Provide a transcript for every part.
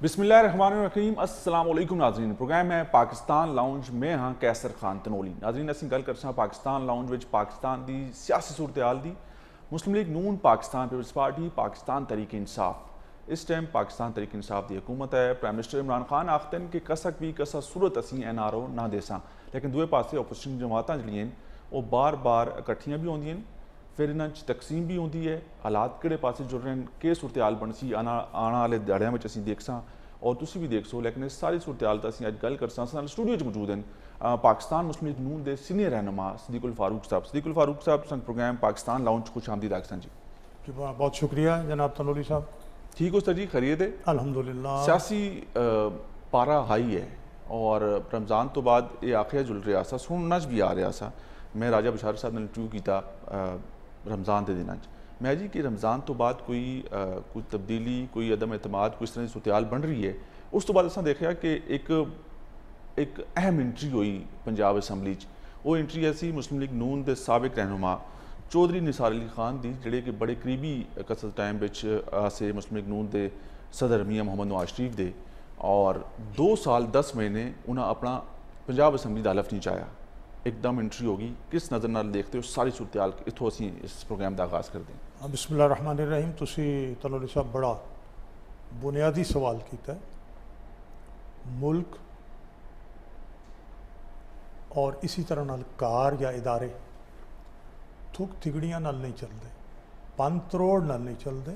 बिस्मिल्लाहिर्रहमानिर्रहीम अस्सलाम वालेकुम नाज़रीन। प्रोग्राम है पाकिस्तान लाउंज में हाँ कैसर खान तनोली। नाज़रीन असीं गल कर पाकिस्तान लाउंज विच पाकिस्तान की सियासी सूरत हाल दी। मुस्लिम लीग नून, पाकिस्तान पीपल्स पार्टी, पाकिस्तान तहरीक इंसाफ। इस टाइम पाकिस्तान तहरीक इंसाफ की हुकूमत है। प्राइम मिनिस्टर इमरान खान आखते हैं कि कसक भी कसा सूरत असीं NRO ना देसां, लेकिन दूए पासे अपोजिशन जमातां जड़ियां वो बार बार इकट्ठियां भी होंदियां, फिर इन्हां च तकसीम भी होंदी है। हालात किहड़े पासे जुड़ रहे हैं, के सूरत हाल बन सी आने वाले दिहाड़ियां में असीं देखसां और तुसी भी देख सो। लेकिन इस सारी सूरत हाल असीं अज गल करसां। साडे स्टूडियो च मौजूद हैं पाकिस्तान मुस्लिम लीग नून के सीनियर रहनुमा सदीकुल फारूक साहब। सदीकुल फारूक साहब सन प्रोग्राम पाकिस्तान लाउंज खुश आमदीद आखसन जी। बहुत शुक्रिया जनाब तनोली साहब। ठीक हो सर जी, खैरियत है? अल्हम्दुलिल्लाह। सियासी पारा हाई है और रमज़ान तो बाद ये आखिर जुल रहा सा, सुनना भी आ रहा सा। मैं राजा बशार साहब ने इंटरव्यू किया रमज़ान के दिनों मैं जी कि रमज़ान तो बाद कोई तब्दीली, कोई अदम एतमाद, कोई इस तरह की सूरत हाल बन रही है। उस तो बाद असां देखा कि एक अहम एंट्री हुई पंजाब असैंबली च। वो एंट्री ऐसी मुस्लिम लीग नून के साबिक रहनुमा चौधरी निसार अली खान दी, जिहड़े कि बड़े करीबी कसर टाइम से मुस्लिम लीग नून के सदर मियाँ मोहम्मद नवाज शरीफ दे, और 2 साल 10 महीने उन्हें अपना पंजाब असैंबली का हलफ नहीं चाया। एकदम एंट्री होगी, किस नज़र नाल देखते हो सारी सूरत हाल? इत्थों असीं इस प्रोग्राम का आगाज़ करते हैं। बिस्मिल्लाहिर्रहमानिर्रहीम। तुसी तनोली साहब बड़ा बुनियादी सवाल किया। मुल्क और इसी तरह नाल कार या इदारे थुक थिगड़ियां नाल नहीं चलते, पंन त्रोड़ नाल नहीं चलते।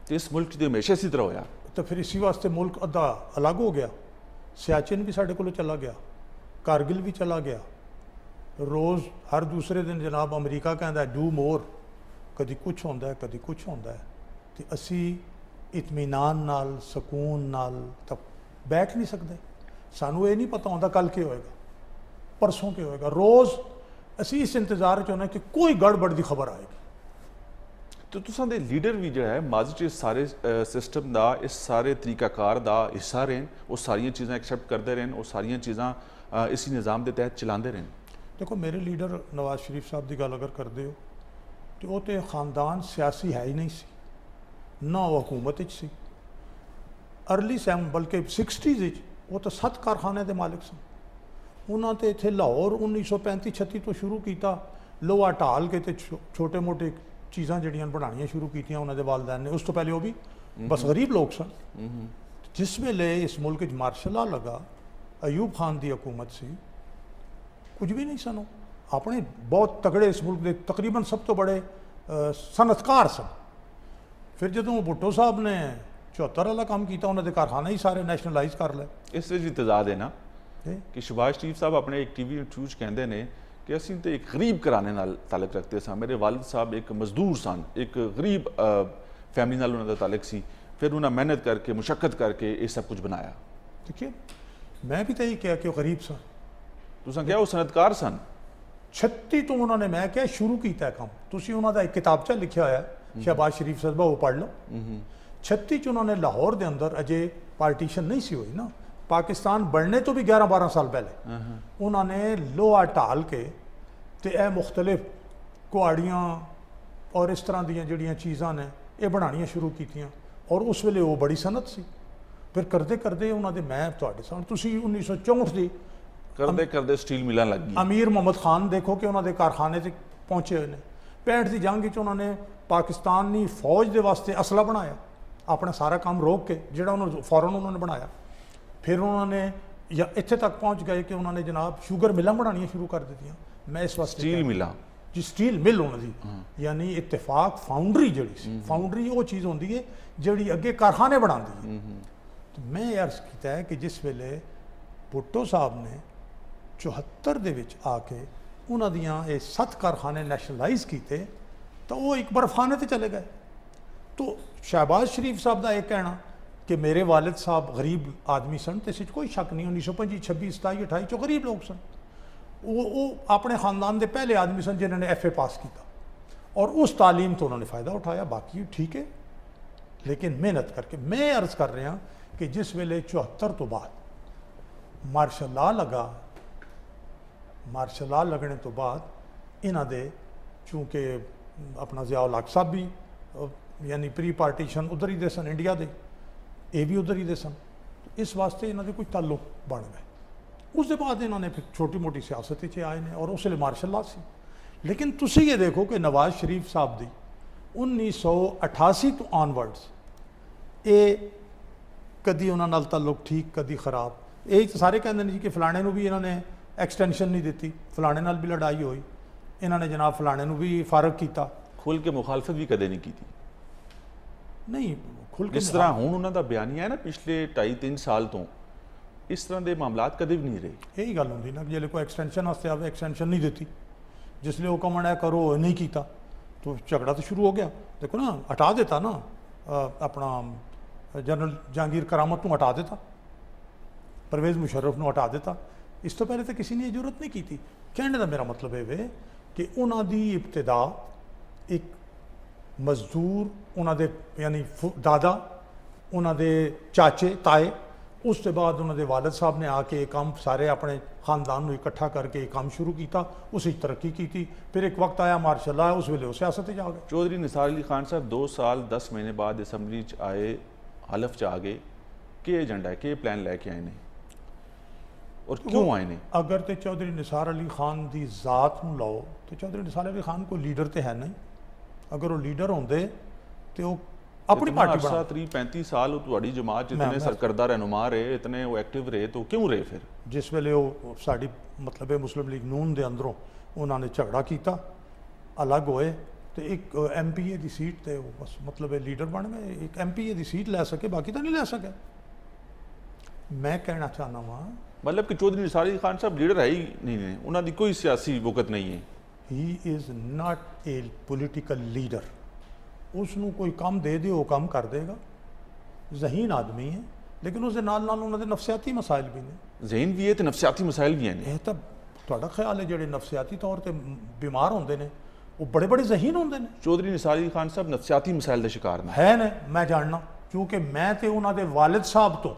तो इस मुल्क तो हमेशा इसी तरह होया, तो फिर इसी वास्ते मुल्क अद्धा अलग हो गया। सियाचिन भी साढ़े को चला गया, कारगिल भी चला गया। रोज़ हर दूसरे दिन जनाब अमरीका कहता है डू मोर, कभी कुछ होंदा है कभी कुछ होंदा है। तो असी इत्मीनान नाल सकून नाल तक बैठ नहीं सकते। सानू ये नहीं पता होंदा कल क्या होएगा, परसों क्या होएगा। रोज़ असी इस इंतज़ार च होना कि कोई गड़बड़ की खबर आएगी। तो तुसां दे लीडर भी जो है माजी च इस सारे सिस्टम का, इस सारे तरीकाकार का हिस्सा रहे, वो सारिया चीज़ां एक्सैप्ट करते रहे, वो सारिया चीज़ां इसी निज़ाम के तहत चलाते रहे। देखो मेरे लीडर नवाज शरीफ साहब की गल अगर करते हो तो वो तो खानदान सियासी है ही नहीं सी, ना वो हुकूमत सी। अर्ली सैम बल्कि 60s वो तो 7 कारखाने के मालिक सन। उन्होंने तो इतने लाहौर 1935-36 तो शुरू किया, लोहा ढाल के तो छोटे मोटे चीज़ां जड़ियां बनानियां शुरू की उन्होंने वालदैन ने। उस तो पहले वो भी बस गरीब लोग सन। जिस वेले इस मुल्क मार्शल लॉ लगा, अयूब खान की हुकूमत सी, कुछ भी नहीं सन। अपने बहुत तगड़े इस मुल्क के तकरीबन सब तो बड़े सनतकार सन। फिर जो भुट्टो साहब ने 74 वाला काम किया, उन्होंने कारखाने ही सारे नैशनलाइज कर ले। इस भी तजाद है ना कि शहबाज शरीफ साहब अपने एक TV इंटरव्यू कहते हैं कि असीं तो एक गरीब घराने नाल ताल्लुक रखते सन। मेरे वालिद साहब एक मजदूर सन, एक गरीब फैमिली नाल उन्होंने ताल्लुक सी। फिर उन्हें मेहनत करके मुशक्कत करके ये सब कुछ बनाया। देखिए मैं भी तो यही कहा कि वो गरीब सन। तुसां क्या वो सनतकार सन? 36 तो उन्होंने मैं क्या शुरू किया काम। तुसी उन्होंने एक किताबचा लिखा होया शहबाज शरीफ साहब, वो पढ़ लो। 36 उन्होंने लाहौर के अंदर अजे पार्टीशन नहीं सी हुई ना, पाकिस्तान बनने तो भी 11-12 साल पहले उन्होंने लोहा ढाल के तो यह मुख्तलिफ कुआड़ियाँ और इस तरह दी जड़ियाँ चीज़ां ने ये बनानियाँ शुरू कीतियाँ, और उस वेले वो बड़ी सनत सी। फिर करते करते उन्होंने मैं तुहाडे सामने तुसी 1964 की करते करते स्टील मिलां लग गई। अमीर मोहम्मद खान देखो कि उन्होंने कारखाने से पहुँचे हुए हैं। 65 की जंग उन्होंने पाकिस्तानी फौज के वास्ते असला बनाया, अपना सारा काम रोक के, जोड़ा उन्होंने फौरन उन्होंने बनाया। फिर उन्होंने या इत्थे तक पहुँच गए कि उन्होंने जनाब शुगर मिलां बनानियाँ शुरू कर दी। मैं इस वास्ते स्टील मिलां जी, स्टील मिल उन्होंने यानी इत्तेफाक फाउंडरी जड़ी सी। फाउंडरी वो चीज़ होंदी है जी अगे कारखाने बनाती है। तो मैं अर्ज किया है कि जिस वेले भुट्टो साहब ने 74 आके उन्होंने 7 कारखाने नैशनलाइज किए, तो वो एक बर्फाने से चले गए। तो शहबाज शरीफ साहब का यह कहना कि मेरे वालिद साहब गरीब आदमी सन, तो इस कोई शक नहीं। 1925, 26, 27, 28 चो गरीब लोग सन। वो अपने खानदान के पहले आदमी सन जिन्होंने FA पास किया, और उस तालीम तो उन्होंने फ़ायदा उठाया। बाकी ठीक है, लेकिन मेहनत करके। मैं अर्ज़ कर रहा कि जिस वेले 74 तो बाद मार्शल लॉ लगा, मार्शल लॉ लगने तो बाद इन्हां दे चूँकि अपना ज़ियाउल हक साहब भी यानी प्री पार्टीशन उधर ही दे सन, इंडिया दे, ये भी उधर ही दे सन। ਇਸ ਵਾਸਤੇ ਇਹਨਾਂ ਦੇ ਕੋਈ ਤਾਲੁਕ ਬਣ ਗਏ। ਉਸ ਦੇ ਬਾਅਦ ਇਹਨਾਂ ਨੇ ਫਿਰ ਛੋਟੀ ਮੋਟੀ ਸਿਆਸਤ 'ਚ ਆਏ ਨੇ, ਔਰ ਉਸ ਵੇਲੇ ਮਾਰਸ਼ਲ ਲਾ ਸੀ। ਲੇਕਿਨ ਤੁਸੀਂ ਇਹ ਦੇਖੋ ਕਿ ਨਵਾਜ਼ ਸ਼ਰੀਫ ਸਾਹਿਬ ਦੀ 1988 ਤੋਂ ਆਨਵਰਡਸ ਇਹ ਕਦੀ ਉਹਨਾਂ ਨਾਲ ਤਾਲੁਕ ਠੀਕ, ਕਦੀ ਖਰਾਬ। ਇਹ ਤਾਂ ਸਾਰੇ ਕਹਿੰਦੇ ਨੇ ਜੀ ਕਿ ਫਲਾਣੇ ਨੂੰ ਵੀ ਇਹਨਾਂ ਨੇ ਐਕਸਟੈਂਸ਼ਨ ਨਹੀਂ ਦਿੱਤੀ, ਫਲਾਣੇ ਨਾਲ ਵੀ ਲੜਾਈ ਹੋਈ, ਇਹਨਾਂ ਨੇ ਜਨਾਬ ਫਲਾਣੇ ਨੂੰ ਵੀ ਫਾਰਗ ਕੀਤਾ। ਖੁੱਲ ਕੇ ਮੁਖਾਲਫਤ ਵੀ ਕਦੇ ਨਹੀਂ ਕੀਤੀ। ਨਹੀਂ ਖੁੱਲ ਕੇ ਜਿਸ ਤਰ੍ਹਾਂ ਹੁਣ ਉਹਨਾਂ ਦਾ ਬਿਆਨੀਆ ਹੈ ਨਾ ਪਿਛਲੇ 2.5-3 ਸਾਲ ਤੋਂ, ਇਸ ਤਰ੍ਹਾਂ ਦੇ ਮਾਮਲਾਤ ਕਦੇ ਵੀ ਨਹੀਂ ਰਹੇ। ਇਹੀ ਗੱਲ ਹੁੰਦੀ ਨਾ ਕਿ ਜੇ ਕੋਈ ਐਕਸਟੈਂਸ਼ਨ ਵਾਸਤੇ ਆਵੇ, ਐਕਸਟੈਂਸ਼ਨ ਨਹੀਂ ਦਿੱਤੀ, ਜਿਸ ਲਈ ਉਹ ਕਮਣ ਹੈ ਕਰੋ ਨਹੀਂ ਕੀਤਾ, तो झगड़ा तो शुरू हो गया। देखो ना, हटा देता ना अपना जनरल जहांगीर करामत को हटा देता, परवेज़ मुशर्रफ को हटा देता। इस तो पहले तो किसी ने जरूरत नहीं की थी। कहने का मेरा मतलब है वे कि उन्होंने इब्तदा एक मजदूर, उन्होंने यानी दादा, उन्होंने चाचे ताए, उस तो बाद उन्होंने वालद साहब ने आके एक काम सारे अपने खानदान को इकट्ठा करके एक काम शुरू किया, उसी तरक्की की थी। फिर एक वक्त आया मार्शल आया, उस वेले वो सियासत जा गए। चौधरी निसार अली खान साहब 2 साल 10 महीने बाद असैम्बली आए, हलफ च आ गए, के एजेंडा है, के प्लान लैके आए ने और क्यों आए ने? अगर तो चौधरी निसार अली खान की जात में लाओ तो चौधरी निसार अली खान कोई लीडर तो है नहीं। अगर वो लीडर होंगे तो वो अपनी पार्टी बना। 30-35 साल तुहाड़ी जमात च इतने सरकर्दा रहनुमा रहे, इतने वो एक्टिव रहे, तो क्यों रहे फिर? जिस वेले वो साड़ी मतलब मुस्लिम लीग नून के अंदरों उन्होंने झगड़ा किया, अलग होए, तो एक MPA की सीट तो बस मतलब लीडर बन गए। एक MPA की सीट लै सके, बाकी तो नहीं लै सके। मैं कहना चाहना वहाँ मतलब कि चौधरी निसार अली खान साहब लीडर है ही नहीं ने, उन्होंने कोई सियासी वक़्त नहीं है। He is not a political leader. उसनों कोई काम दे दे वो काम कर देगा। जहीन आदमी है, लेकिन उसके नाल नाल उन्होंने नफसियाती मसाइल भी ने। जहीन भी है तो नफसियाती मसाइल भी हैं। यह तो तुहाडा ख्याल है जिहड़े नफसियाती तौर पर बीमार होंदे ने वो बड़े बड़े जहीन होंदे ने। चौधरी निसार अली खान साहब नफसियाती मसाइल का शिकार ने है ने, मैं जानना, क्योंकि मैं तो उन्होंने वालिद साहब तो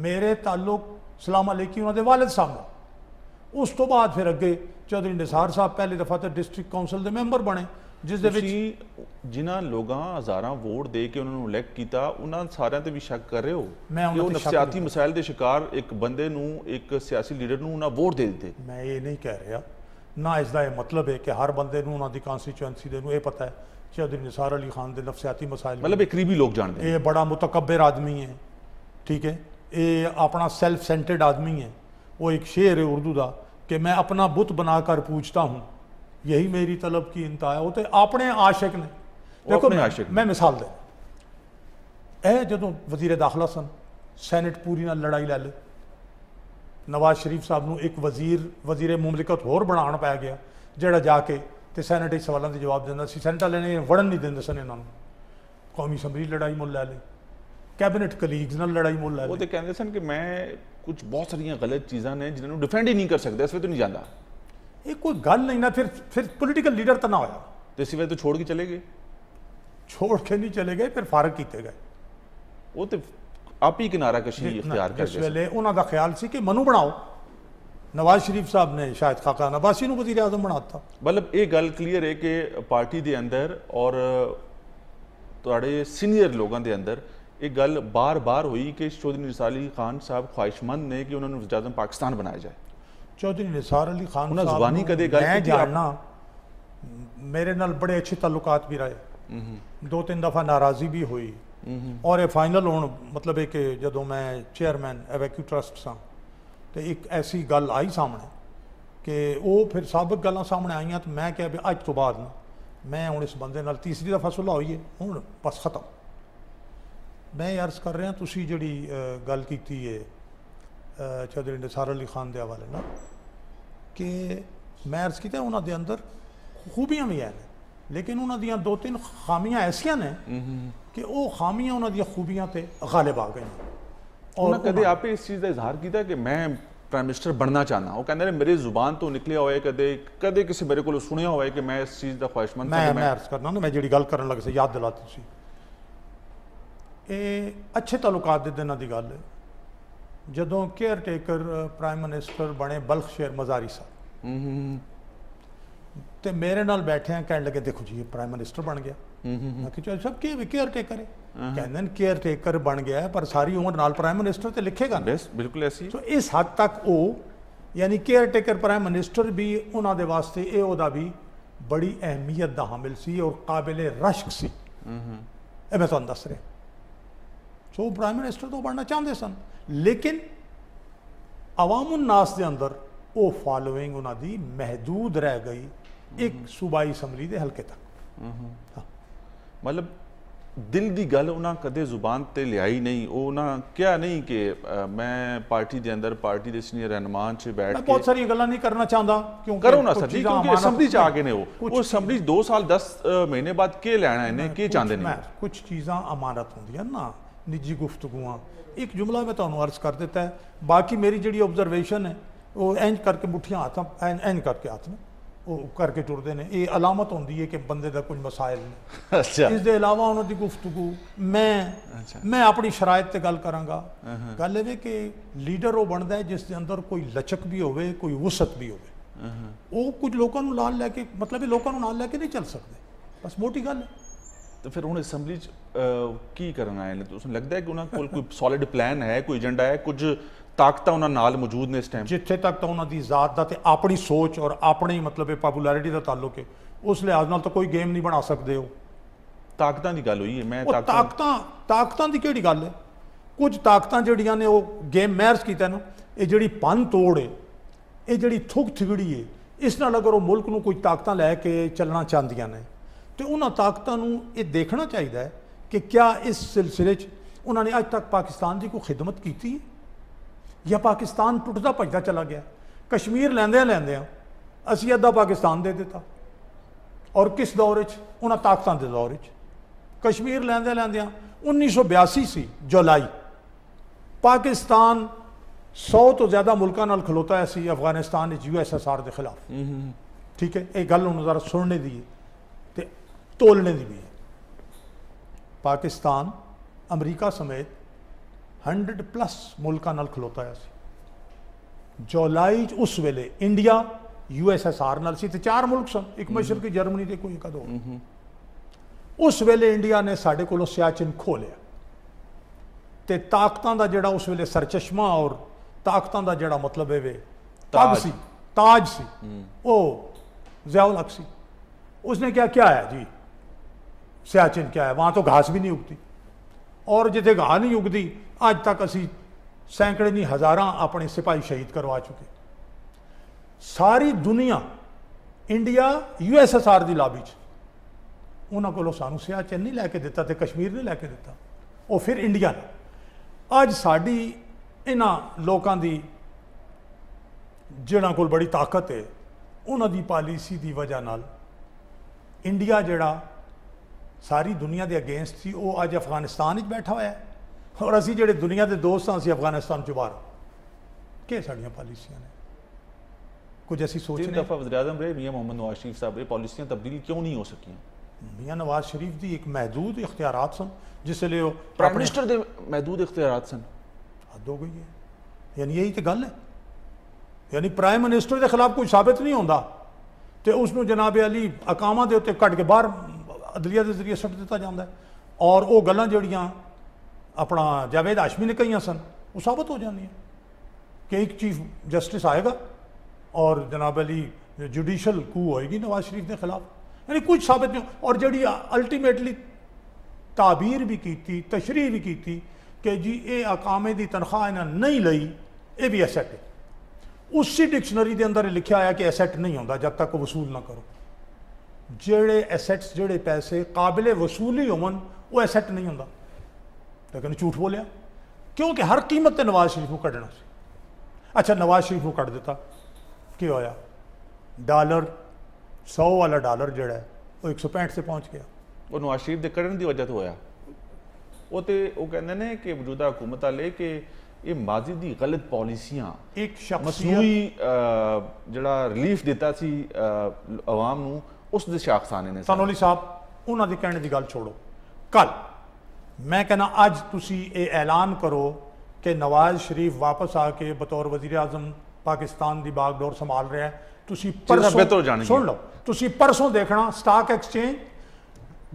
मेरे ताल्लुक सलाम अलैकुम उन्होंने वालिद साहब ने। उस तो बाद फिर अगे चौधरी निसार साहब पहली दफ़ा तो डिस्ट्रिक्ट काउंसिल के मैंबर बने, जिस दे विच जिन्हां लोगां हज़ारां वोट दे के उन्होंने इलैक्ट किया, उन्हां सारिਆਂ ते भी शक कर रहे हो मैं कि वो उन्हां ते शक नफसियाती नहीं मसाइल के शिकार एक बंदे नूं, एक सियासी लीडर नूं ना वोट दे दिते? मैं ये नहीं कह रहा ना, इसका यह मतलब है कि हर बंदे नूं उन्हां दी कॉन्स्टिट्यूएंसी दे नूं ये पता है चौधरी निसार अली खान के नफसियाती मसाइल। मतलब एक करीबी लोग जानते हैं ये बड़ा मुतकब्बिर आदमी है, ठीक है, ये अपना सेल्फ सेंटर्ड आदमी है। वो एक शेर है उर्दू का कि मैं अपना बुत बनाकर पूछता हूँ, यही मेरी तलब की इंतहा है। वो तो अपने आशिक ने। देखो मैं मिसाल दे, ए जदों वजीर दाखिला सन, सैनेट पूरी नाल लड़ाई लै ले, नवाज शरीफ साहब नूं एक वजीर मुमलिकत होर बनाउण पै गया, जिहड़ा जाके ते सैनेट विच सवालों के जवाब दिंदा सी। सैनेट वाले ने वड़न नहीं दिंदे सन इन्हां नूं। कौमी असैम्बली लड़ाई मुल लै ले, कैबिनेट कलीग्स नाल लड़ाई मुल लै वो ले। तो कहते सन कि मैं कुछ बहुत सारियां गलत चीज़ां ने जिन्होंने डिफेंड ही नहीं कर सकते, इस वे तो नहीं जाता। ये कोई गल नहीं ना, फिर पोलिटिकल लीडर तो ना होया। तो इसी वजह तो छोड़ के चले गए। छोड़ के नहीं चले गए, फिर फारग किए गए। वो तो आप ही किनारा कशी इख्तियार कर जिस वेले उन्होंने ख्याल सी कि मनु बनाओ, नवाज शरीफ साहब ने शायद खाका नवासी को वज़ीर आज़म बनाता। मतलब ये गल क्लीयर है कि पार्टी के अंदर और तुहाडे सीनियर लोगों के अंदर एक गल बार बार हुई कि चौधरी निसार अली खान साहब ख्वाहिशमंद ने कि उन्होंने वज़ीर आज़म पाकिस्तान बनाया जाए। चौधरी निसार अली खान उन्होंने साहब ज़ुबानी कदे गल मैं कीती? जानना, मेरे नाल बड़े अच्छे ताल्लुकात भी रहे, 2-3 दफ़ा नाराज़ी भी हुई, और ये फाइनल होने मतलब है कि जदों मैं चेयरमैन एवैक्यू ट्रस्ट सा तो एक ऐसी गल आई सामने कि वो फिर साबिक गल्लां सामने आईयां, तो मैं क्या भी अज तो बाद ना मैं हुण इस बंदे नाल तीसरी दफ़ा सुलह हुई है, हुण बस खत्म। मैं अर्ज़ कर रहा तुसी जिहड़ी गल कीती है चौधरी निसार अली खान के हवाले नाल कि मैं अर्ज़ किया उन्हां दे अंदर खूबियां भी हैं, लेकिन उन्हां दियां 2-3 खामियां ऐसियां ने कि वो खामियां उन्हां दियां खूबियां ते गालिब आ गई। और कदे आपे इस चीज़ का इजहार किया कि मैं प्राइम मिनिस्टर बनना चाहना? वो कहते मेरी जुबान तो निकले हुए कदे कदे किसी मेरे को सुनिया हुआ है कि मैं इस चीज़ का ख्वाहिशमंद मैं अर्ज़ करना ना, मैं जिहड़ी गल करन लग से याद दिलाती तुसी, ये अच्छे ताल्लुकात दे दिनां दी गल है जदों केयर टेकर प्राइम मिनिस्टर बने बल्ख शेर मज़ारी साहब, तो मेरे नाल बैठे हैं कहने लगे देखो जी ये प्राइम मिनिस्टर बन गया। ਮੈਂ ਕਿਹਾ ਚਲ ਸਭ ਕੀ ਕੇਅਰ ਟੇਕਰ ਹੈ, ਕਹਿੰਦੇ ਨੇ ਕੇਅਰ ਟੇਕਰ ਬਣ ਗਿਆ ਹੈ, ਪਰ ਸਾਰੀ ਉਮਰ ਨਾਲ ਪ੍ਰਾਈਮ ਮਿਨਿਸਟਰ ਤੇ ਲਿਖੇਗਾ ਨਾ। ਬਿਲਕੁਲ ਐਸੀ। ਸੋ ਇਸ ਹੱਦ ਤੱਕ ਉਹ ਯਾਨੀ ਕੇਅਰ ਟੇਕਰ ਪ੍ਰਾਈਮ ਮਿਨਿਸਟਰ ਵੀ ਉਹਨਾਂ ਦੇ ਵਾਸਤੇ ਇਹ ਉਹਦਾ ਵੀ ਬੜੀ ਅਹਿਮੀਅਤ ਦਾ ਹਾਮਿਲ ਸੀ ਔਰ ਕਾਬਿਲ ਰਸ਼ਕ ਸੀ। ਇਹ ਮੈਂ ਤੁਹਾਨੂੰ ਦੱਸ ਰਿਹਾ। ਸੋ ਪ੍ਰਾਈਮ ਮਿਨਿਸਟਰ ਤੋਂ ਬਣਨਾ ਚਾਹੁੰਦੇ ਸਨ, ਲੇਕਿਨ ਅਵਾਮੁਨ ਨਾਸ ਦੇ ਅੰਦਰ ਉਹ ਫਾਲੋਇੰਗ ਉਹਨਾਂ ਦੀ ਮਹਦੂਦ ਰਹਿ ਗਈ ਇੱਕ ਸੂਬਾਈ ਅਸੈਂਬਲੀ ਦੇ ਹਲਕੇ ਤੱਕ। ਹਾਂ, ਮਤਲਬ ਦਿਲ ਦੀ ਗੱਲ ਉਹਨਾਂ ਕਦੇ ਜ਼ੁਬਾਨ ਤੇ ਲਿਆਈ ਨਹੀਂ। ਉਹ ਉਹਨਾਂ ਕਿਹਾ ਨਹੀਂ ਕਿ ਮੈਂ ਪਾਰਟੀ ਦੇ ਅੰਦਰ ਪਾਰਟੀ ਦੇ ਸੀਨੀਅਰ ਰਹਿਨੁਮਾਨ 'ਚ ਬੈਠ ਮੈਂ ਕੇ ਬਹੁਤ ਸਾਰੀਆਂ ਗੱਲਾਂ ਨਹੀਂ ਕਰਨਾ ਚਾਹੁੰਦਾ ਕਿਉਂਕਿ ਕਰੋ ਨਾ ਕੁਝ ਸਰ ਜੀ, ਚੀਜ਼ਾਂ ਕਿਉਂਕਿ ਅਮਾਨਤ ਅਸੈਂਬਲੀ 'ਚ ਆ ਗਏ ਨੇ ਉਹ ਕੁਝ ਅਸੈਂਬਲੀ 2 ਸਾਲ 10 ਮਹੀਨੇ ਬਾਅਦ ਕੀ ਲੈਣਾ ਇਹਨੇ, ਕੀ ਚਾਹੁੰਦੇ ਨੇ? ਕੁਝ ਚੀਜ਼ਾਂ ਅਮਾਨਤ ਹੁੰਦੀਆਂ ਨਾ, ਨਿੱਜੀ ਗੁਫ਼ਤਗੂਆਂ। ਇੱਕ ਜੁਮਲਾ ਮੈਂ ਤੁਹਾਨੂੰ ਅਰਜ਼ ਕਰ ਦਿੱਤਾ ਹੈ, ਬਾਕੀ ਮੇਰੀ ਜਿਹੜੀ ਆਬਜ਼ਰਵੇਸ਼ਨ ਹੈ ਉਹ ਇੰਜ ਕਰਕੇ ਮੁੱਠੀਆਂ ਹੱਥਾਂ ਇੰਜ ਕਰਕੇ ਹੱਥ ਨੇ ਉਹ ਕਰਕੇ ਟੁਰਦੇ ਨੇ, ਇਹ ਅਲਾਮਤ ਹੁੰਦੀ ਹੈ ਕਿ ਬੰਦੇ ਦਾ ਕੁਝ ਮਸਾਇਲ ਨੇ। ਅੱਛਾ, ਇਸ ਦੇ ਇਲਾਵਾ ਉਹਨਾਂ ਦੀ ਗੁਫ਼ਤਗੂ ਮੈਂ ਆਪਣੀ ਸ਼ਰਾਇਤ ਤੇ ਗੱਲ ਕਰਾਂਗਾ। ਗੱਲ ਇਹ ਵੇ ਕਿ ਲੀਡਰ ਉਹ ਬਣਦਾ ਹੈ ਜਿਸ ਦੇ ਅੰਦਰ ਕੋਈ ਲਚਕ ਵੀ ਹੋਵੇ, ਕੋਈ ਵਸਤ ਵੀ ਹੋਵੇ। ਉਹ ਕੁਝ ਲੋਕਾਂ ਨੂੰ ਨਾਲ ਲੈ ਕੇ, ਮਤਲਬ ਇਹ ਲੋਕਾਂ ਨੂੰ ਨਾਲ ਲੈ ਕੇ ਨਹੀਂ ਚੱਲ ਸਕਦੇ, ਬਸ ਮੋਟੀ ਗੱਲ ਹੈ। ਤੇ ਫਿਰ ਹੁਣ ਅਸੈਂਬਲੀ 'ਚ ਕੀ ਕਰਨਾ ਹੈ? ਤੁਹਾਨੂੰ ਲੱਗਦਾ ਹੈ ਕਿ ਉਹਨਾਂ ਕੋਲ ਕੋਈ ਸੋਲਿਡ ਪਲਾਨ ਹੈ, ਕੋਈ ਏਜੰਡਾ ਹੈ, ਕੁਝ ਤਾਕਤਾਂ ਉਹਨਾਂ ਨਾਲ ਮੌਜੂਦ ਨੇ ਇਸ ਟਾਈਮ? ਜਿੱਥੇ ਤੱਕ ਤਾਂ ਉਹਨਾਂ ਦੀ ਜ਼ਾਤ ਦਾ ਤੇ ਆਪਣੀ ਸੋਚ ਔਰ ਆਪਣੀ ਮਤਲਬ ਇਹ ਪਪੂਲੈਰਿਟੀ ਦਾ ਤਾਲੁਕ ਹੈ, ਉਸ ਲਿਹਾਜ਼ ਨਾਲ ਤਾਂ ਕੋਈ ਗੇਮ ਨਹੀਂ ਬਣਾ ਸਕਦੇ। ਉਹ ਤਾਕਤਾਂ ਦੀ ਗੱਲ ਹੋਈ ਹੈ। ਮੈਂ ਉਹ ਤਾਕਤਾਂ ਦੀ ਕਿਹੜੀ ਗੱਲ ਹੈ? ਕੁਝ ਤਾਕਤਾਂ ਜਿਹੜੀਆਂ ਨੇ ਉਹ ਗੇਮ ਮੈਰਜ ਕੀਤਾ ਨਾ, ਇਹ ਜਿਹੜੀ ਭੰਨ ਤੋੜ ਹੈ, ਇਹ ਜਿਹੜੀ ਥੁੱਕ ਥਿਗੜੀ ਹੈ, ਇਸ ਨਾਲ ਅਗਰ ਉਹ ਮੁਲਕ ਨੂੰ ਕੋਈ ਤਾਕਤਾਂ ਲੈ ਕੇ ਚੱਲਣਾ ਚਾਹੁੰਦੀਆਂ ਨੇ ਤੇ ਉਹਨਾਂ ਤਾਕਤਾਂ ਨੂੰ ਇਹ ਦੇਖਣਾ ਚਾਹੀਦਾ ਹੈ ਕਿ ਕਿਆ ਇਸ ਸਿਲਸਿਲੇ 'ਚ ਉਹਨਾਂ ਨੇ ਅੱਜ ਤੱਕ ਪਾਕਿਸਤਾਨ ਦੀ ਕੋਈ ਖਿਦਮਤ ਕੀਤੀ ਹੈ ਜਾਂ ਪਾਕਿਸਤਾਨ ਟੁੱਟਦਾ ਭੱਜਦਾ ਚਲਾ ਗਿਆ। ਕਸ਼ਮੀਰ ਲੈਂਦਿਆਂ ਅਸੀਂ ਅੱਧਾ ਪਾਕਿਸਤਾਨ ਦੇ ਦਿੱਤਾ, ਔਰ ਕਿਸ ਦੌਰ 'ਚ? ਉਹਨਾਂ ਤਾਕਤਾਂ ਦੇ ਦੌਰ 'ਚ। ਕਸ਼ਮੀਰ ਲੈਂਦਿਆਂ 1982 ਸੀ ਜੁਲਾਈ, ਪਾਕਿਸਤਾਨ 100 ਤੋਂ ਜ਼ਿਆਦਾ ਮੁਲਕਾਂ ਨਾਲ ਖਲੋਤਾ ਹੋਇਆ ਸੀ ਅਫਗਾਨਿਸਤਾਨ ਵਿੱਚ USSR ਦੇ ਖਿਲਾਫ। ਠੀਕ ਹੈ, ਇਹ ਗੱਲ ਹੁਣ ਜ਼ਰਾ ਸੁਣਨੇ ਦੀ ਹੈ ਤੇ ਤੋਲਣੇ ਦੀ ਵੀ ਹੈ। ਪਾਕਿਸਤਾਨ ਅਮਰੀਕਾ ਸਮੇਤ 100+ ਮੁਲਕਾਂ ਨਾਲ ਖਲੋਤਾ ਹੋਇਆ ਸੀ। ਜੁਲਾਈ 'ਚ ਉਸ ਵੇਲੇ ਇੰਡੀਆ USSR ਨਾਲ ਸੀ ਤੇ 4 ਮੁਲਕ ਸਨ, ਇੱਕ ਮਸ਼ਰਕੀ ਜਰਮਨੀ ਤੇ ਕੋਈ ਇੱਕ ਹੋਰ। ਉਸ ਵੇਲੇ ਇੰਡੀਆ ਨੇ ਸਾਡੇ ਕੋਲੋਂ ਸਿਆਚਿਨ ਖੋਹ ਲਿਆ ਤੇ ਤਾਕਤਾਂ ਦਾ ਜਿਹੜਾ ਉਸ ਵੇਲੇ ਸਰਚਸ਼ਮਾ ਔਰ ਤਾਕਤਾਂ ਦਾ ਜਿਹੜਾ ਮਤਲਬ ਹੈ ਵੇ ਤਾਜ ਸੀ, ਉਹ ज़िया-उल हक सी। उसने क्या है जी, सियाचिन क्या है, वहाँ तो घास भी नहीं उगती, और जिथे घास नहीं उगती अज तक असी सैकड़े नहीं हज़ारां अपने सिपाही शहीद करवा चुके। सारी दुनिया इंडिया USSR की लाबी च, उन्होंने को सानू सियाचिन नहीं लैके दिता ते कश्मीर नहीं लैके दिता, वो फिर इंडिया ने। अज साड़ी इन्हां लोगों की जिन्हां कोल बड़ी ताकत है, उन्हां दी पॉलिसी की वजह नाल इंडिया जिहड़ा सारी दुनिया के अगेंस्ट थी, वो अज अफगानिस्तान बैठा हुआ है, और असी जिहड़े दुनिया के दोस्त हाँ, असी अफगानिस्तान चो बाहर। क्या साड़ियाँ पॉलिसियां ने? कुछ ऐसी सोच तीन दफ़ा वज़ीर-ए-आज़म रहे मियां मोहम्मद नवाज शरीफ साहब, पॉलिसियां तब्दील क्यों नहीं हो सकी? मियां नवाज शरीफ की एक महदूद इख्तियारात सन, जिसलिए वो प्राइम मिनिस्टर के महदूद इख्तियारात सन। हद हो गई है, यानी यही तो गल है। यानी प्राइम मिनिस्टर के खिलाफ कोई साबित नहीं होता तो उसनों जनाब अली अकामा के उत्ते कट के बाहर अदलिया के जरिए सट दिता जाता है, और वो गल्लां जिहड़ियां अपना जावेद हाशमी ने कही सन वो साबित हो जाती कि एक चीफ जस्टिस आएगा और जनाब अली जुडिशल कू होएगी नवाज शरीफ के खिलाफ। यानी कुछ साबित नहीं, और जी अल्टीमेटली ताबीर भी की, तशरीह भी की कि जी ये अकामे की तनख्वाह इन्हें नहीं लई, ये भी एसैट है। उसी डिक्शनरी के अंदर लिखा आया कि एसैट नहीं होता जब तक वसूल ना करो। जेड़े एसैट्स जेड़े पैसे काबिले वसूली होवन वो एसैट नहीं होता, लेकिन झूठ बोलिया क्योंकि हर कीमत पर नवाज शरीफ को कढ़ना सी। अच्छा, नवाज शरीफ को कढ़ दिता, क्या होया? डॉलर 100 वाला डॉलर जोड़ा है वो 165 से पहुँच गया। वो नवाज शरीफ के कढ़न की वजह तो होया। वो तो वो कहते हैं कि मौजूदा हुकूमत वाले कि ये माजी दी गलत पॉलिसियां एक मसनूई जड़ा रिलीफ दिता सी आवाम नू, उस दे शाखसाने ने। सानोली साहब उन्होंने कहने की गल छोड़ो, कल मैं कहना अज तुसी ये ऐलान करो कि नवाज शरीफ वापस आके बतौर वज़ीर-ए-आज़म पाकिस्तान की बागडोर संभाल रहा है। तुसी परसों सुन लो, तुसी परसों देखना स्टॉक एक्सचेंज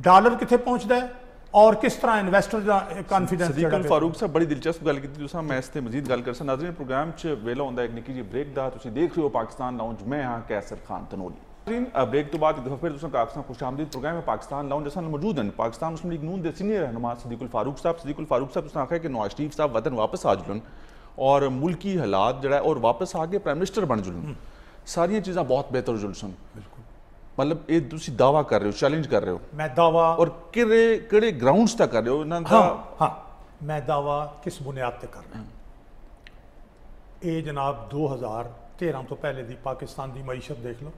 ਡਾਲਰ ਕਿੱਥੇ ਪਹੁੰਚਦਾ ਹੈ ਔਰ ਕਿਸ ਤਰ੍ਹਾਂ ਇਨਵੈਸਟਰ ਦਾ ਕੌਨਫੀਡੈਂਸ ਸਦੀਕ ਅਲ ਫਾਰੂਕ ਸਾਹਿਬ ਬੜੀ ਦਿਲਚਸਪ ਗੱਲ ਕੀਤੀ ਤੁਸੀਂ। ਮੈਂ ਇਸ ਤੇ ਮਜ਼ੀਦ ਗੱਲ ਕਰ ਸਕਦਾ। ਨਾਜ਼ਰੀਨ ਪ੍ਰੋਗਰਾਮ 'ਚ ਵੇਲਾ ਹੁੰਦਾ ਇੱਕ ਨਿੱਕੀ ਜਿਹੀ ਬ੍ਰੇਕ ਦਾ। ਤੁਸੀਂ ਦੇਖ ਰਹੇ ਹੋ ਪਾਕਿਸਤਾਨ ਲਾਉਂਜ, ਮੈਂ ਹਾਂ ਕੈਸਰ ਖਾਨ ਤਨੋਲੀ। ਨਾਜ਼ਰੀਨ ਬ੍ਰੇਕ ਤੋਂ ਬਾਅਦ ਇੱਕ ਦਫਾ ਫਿਰ ਤੁਸੀਂ ਕਾਕਸਾਂ खुशामदीद प्रोग्राम है पाकिस्तान लाउंज। असां मौजूद हैं पाकिस्तान मुस्लिम लीग नून के सीनियर रहनुमा सदीक उल फारूक साहब। सदीक उल फारूक साहब तुसीं आखिया कि नवाज शरीफ साहब वतन वापस आ जुलन और मुल्की हालात जड़ा और वापस आ के प्राइम मिनिस्टर बन जुलन, सारियां चीज़ां बहुत बेहतर जुल सन। मतलब ये तुसीं दावा कर रहे हो, चैलेंज कर रहे हो? मैं दावा और किहड़े ग्राउंड्स तक कर रहे हो इन्हां दा? हाँ, मैं दावा किस बुनियाद पर कर रहा हूँ। ये जनाब 2013 तो पहले दी पाकिस्तान की मईशत देख लो।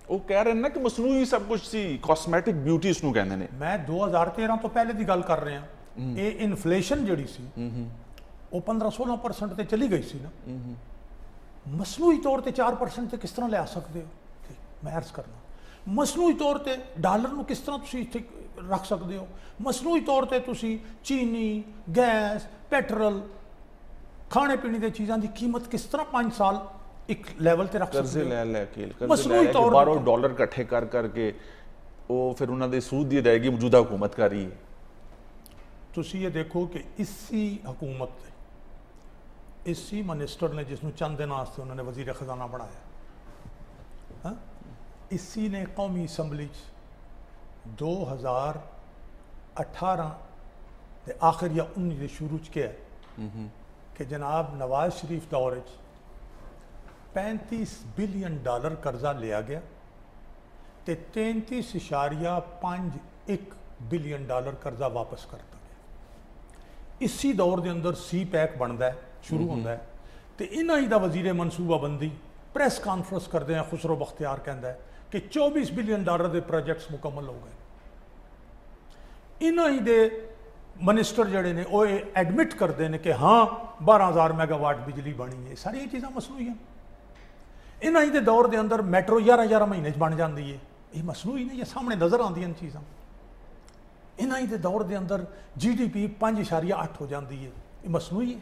वो कह रहे हैं ना कि मसनूई सब कुछ सी, कॉस्मैटिक ब्यूटी इसनूं कहंदे ने। मैं 2013 तो पहले की गल कर रहे हैं। ये इन्फ्लेशन जिहड़ी सी वो 15-16% ते चली गई सी ना, मसनूई तौर पर 4% ते किस तरह लिया सकते हो? मैं अर्ज करना मसनूई तौर पर डॉलर नूं किस तरह तुसीं इत्थे रख सकते हो? मसनूई तौर पर तुसीं चीनी, गैस, पेट्रोल, खाने पीने की चीज़ों की कीमत किस तरह 5 साल एक लैवल ते रख कर्जे सकते हो? ले मसनूई के तौर बाहरों डॉलर इकट्ठे कर करके वो फिर उन्होंने सूद दी जाएगी मौजूदा हुकूमत कर रही है। तुसीं ये देखो कि इसी हुकूमत ने, इसी मिनिस्टर ने जिसनों चंद दिन वास्ते उन्होंने वजीर खजाना बनाया, हाँ? इसी ने कौमी असैम्बली 2018 के आखिर या 19 के शुरू च किया कि जनाब नवाज शरीफ दौर 35 बिलियन डॉलर कर्जा लिया गया तो 33.51 बिलियन डॉलर कर्जा वापस करता गया। इसी दौर के अंदर सी पैक बनता है, शुरू होता है तो इन्हों ही दा वजीरे मनसूबाबंदी प्रेस कॉन्फ्रेंस करते हैं। खुसरो बख्तियार कहता है कि 24 बिलियन डॉलर के प्रोजेक्ट्स मुकम्मल हो गए। इन्हों ही दे मिनिस्टर जड़े ने वो एडमिट करते हैं कि हाँ 12,000 मेगावाट बिजली बनी है। सारी चीज़ां मसनूई हैं। इन्हों ही दे दौर के अंदर मैट्रो 11-11 महीने बन जाती है। ये मसनूई नहीं, ये सामने नज़र आती चीज़ां। इन्हों ही दे दौर के अंदर GDP 5.8 हो जाती है। ये मसनूई है।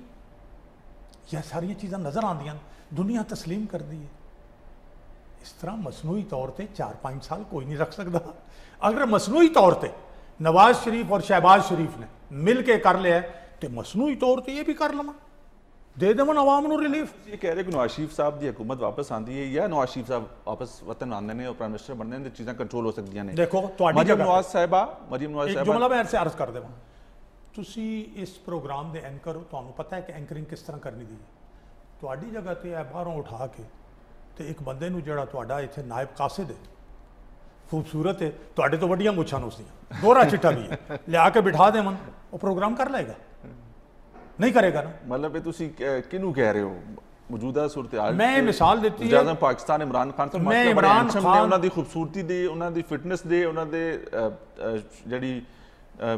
यह सारिया चीज़ां नज़र आदियां, दुनिया तस्लीम कर दी है। इस तरह मसनूई तौर पर 4-5 साल कोई नहीं रख सकता। अगर मसनूई तौर पर नवाज शरीफ और शहबाज शरीफ ने मिल के कर लिया तो मसनूई तौर पर यह भी कर लवा, दे देवन अवाम नूं रिलीफ। ये कह रहे कि नवाज शरीफ साहब की हुकूमत वापस आती है या नवाज शरीफ साहब वापस वतन आते हैं और प्राइम मिनिस्टर बनते हैं तो चीज़ां कंट्रोल हो सकती हैं? देखो मरियम नवाज साहिबा जुमला मैं ऐसे अर्ज कर देवां, तुसी इस प्रोग्राम के एंकर हो, तुहानूं पता है कि एंकरिंग किस तरह करनी दी है। तुहाडी जगह ते है बाहरों उठा के तो एक बंदे नूं जिहड़ा तुहाडा इत्थे नायब कासिद है, खूबसूरत है, तुहाडे तो वड्डियां मुछां उसदियां, गोरा चिट्टा भी है, लिया के बिठा देवन वो प्रोग्राम कर लेगा? नहीं करेगा ना। मतलब ये तुसी किनू कह रहे हो? मौजूदा सूरत हाल मैं मिसाल देती है ज़्यादा पाकिस्तान इमरान खान साहब मैं इमरान खान उन्होंने खूबसूरती दे, उन्होंने फिटनेस दे, उन्होंने जड़ी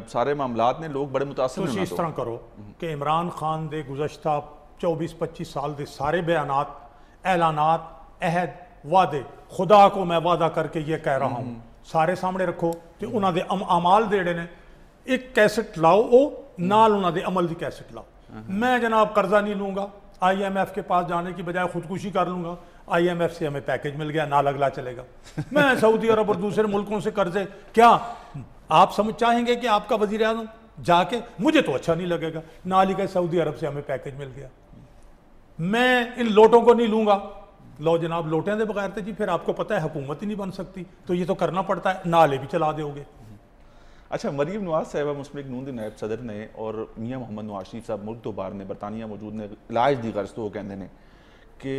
सारे मामलात ने लोग बड़े मुतासिर हैं। इस तरह करो कि इमरान खान दे गुज़श्ता 24-25 साल के सारे बयानात, ऐलानात, अहद, वादे, खुदा को मैं वादा करके ये कह रहा हूँ, सारे सामने रखो तो उन्होंने अमाल जेड़े ने एक कैसेट लाओ, वो नाल उन्होंने अमल की कैसेट लाओ। मैं जनाब कर्जा नहीं लूँगा, IMF के पास जाने की बजाय खुदकुशी कर लूँगा, IMF से हमें पैकेज मिल गया, नाल अगला चलेगा। मैं सऊदी अरब और दूसरे मुल्कों से कर्जे, क्या आप समझ चाहेंगे कि आपका वजीर आज़म जाके, मुझे तो अच्छा नहीं लगेगा, नाल ही कहे सऊदी अरब से हमें पैकेज मिल गया, मैं इन लोटों को नहीं लूँगा। लो जनाब लोटें दे बगैर तो जी फिर आपको पता है हुकूमत ही नहीं बन सकती, तो ये तो करना पड़ता है, नाले भी चला दोगे। अच्छा, मरीम नवाज साहिबा मुस्लिम लीग नून के नायब सदर ने और मियाँ मोहम्मद नवाज शरीफ साहब मुल्क तो बाहर ने, बरतानिया मौजूद ने, इलाज की गर्ज तो वो कहते हैं कि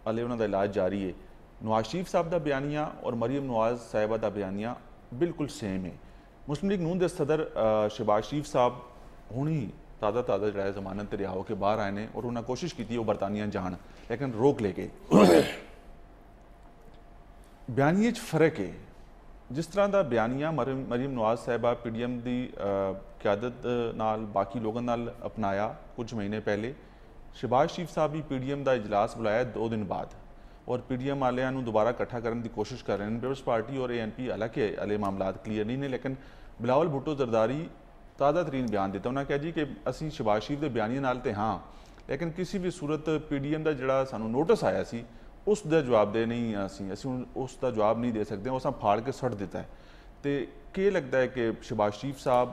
हले उन्होंने इलाज जारी है। नवाज शरीफ साहब का बयानिया और मरीम नवाज साहिबा का बयानिया बिल्कुल सेम है। मुस्लिम लीग नून के सदर शहबाज शरीफ साहब हुणी ताज़ा जो जमानत ते रिहा होकर बाहर आए हैं और उन्हें कोशिश की वो बरतानिया जान, लेकिन रोक लेके बयानिए फर्क है। जिस तरह का बयानिया मरीम नवाज साहिबा PDM की क्यादत नाल बाकी लोगों नाल अपनाया कुछ महीने पहले, शहबाज शरीफ साहब भी PDM का इजलास बुलाया 2 दिन बाद और PDM वालियां दोबारा इकट्ठा करने की कोशिश कर रहे हैं। पीपल्स पार्टी और ANP हालांकि हले मामला क्लीयर नहीं ने, लेकिन बिलावल भुट्टो जरदारी ताज़ा तरीन बयान दिता, उन्हें कहा जी कि असी शहबाज शरीफ के बयानिए नाल ते हाँ, लेकिन किसी भी सूरत PDM का जिहड़ा सानू नोटिस आया सी उसका जवाब दे नहीं, असं उसका जवाब नहीं दे सकते, उस फाड़ के सट दिता है। तो ਕੀ ਲੱਗਦਾ ਹੈ ਕਿ ਸ਼ਹਿਬਾਜ਼ ਸ਼ਰੀਫ ਸਾਹਿਬ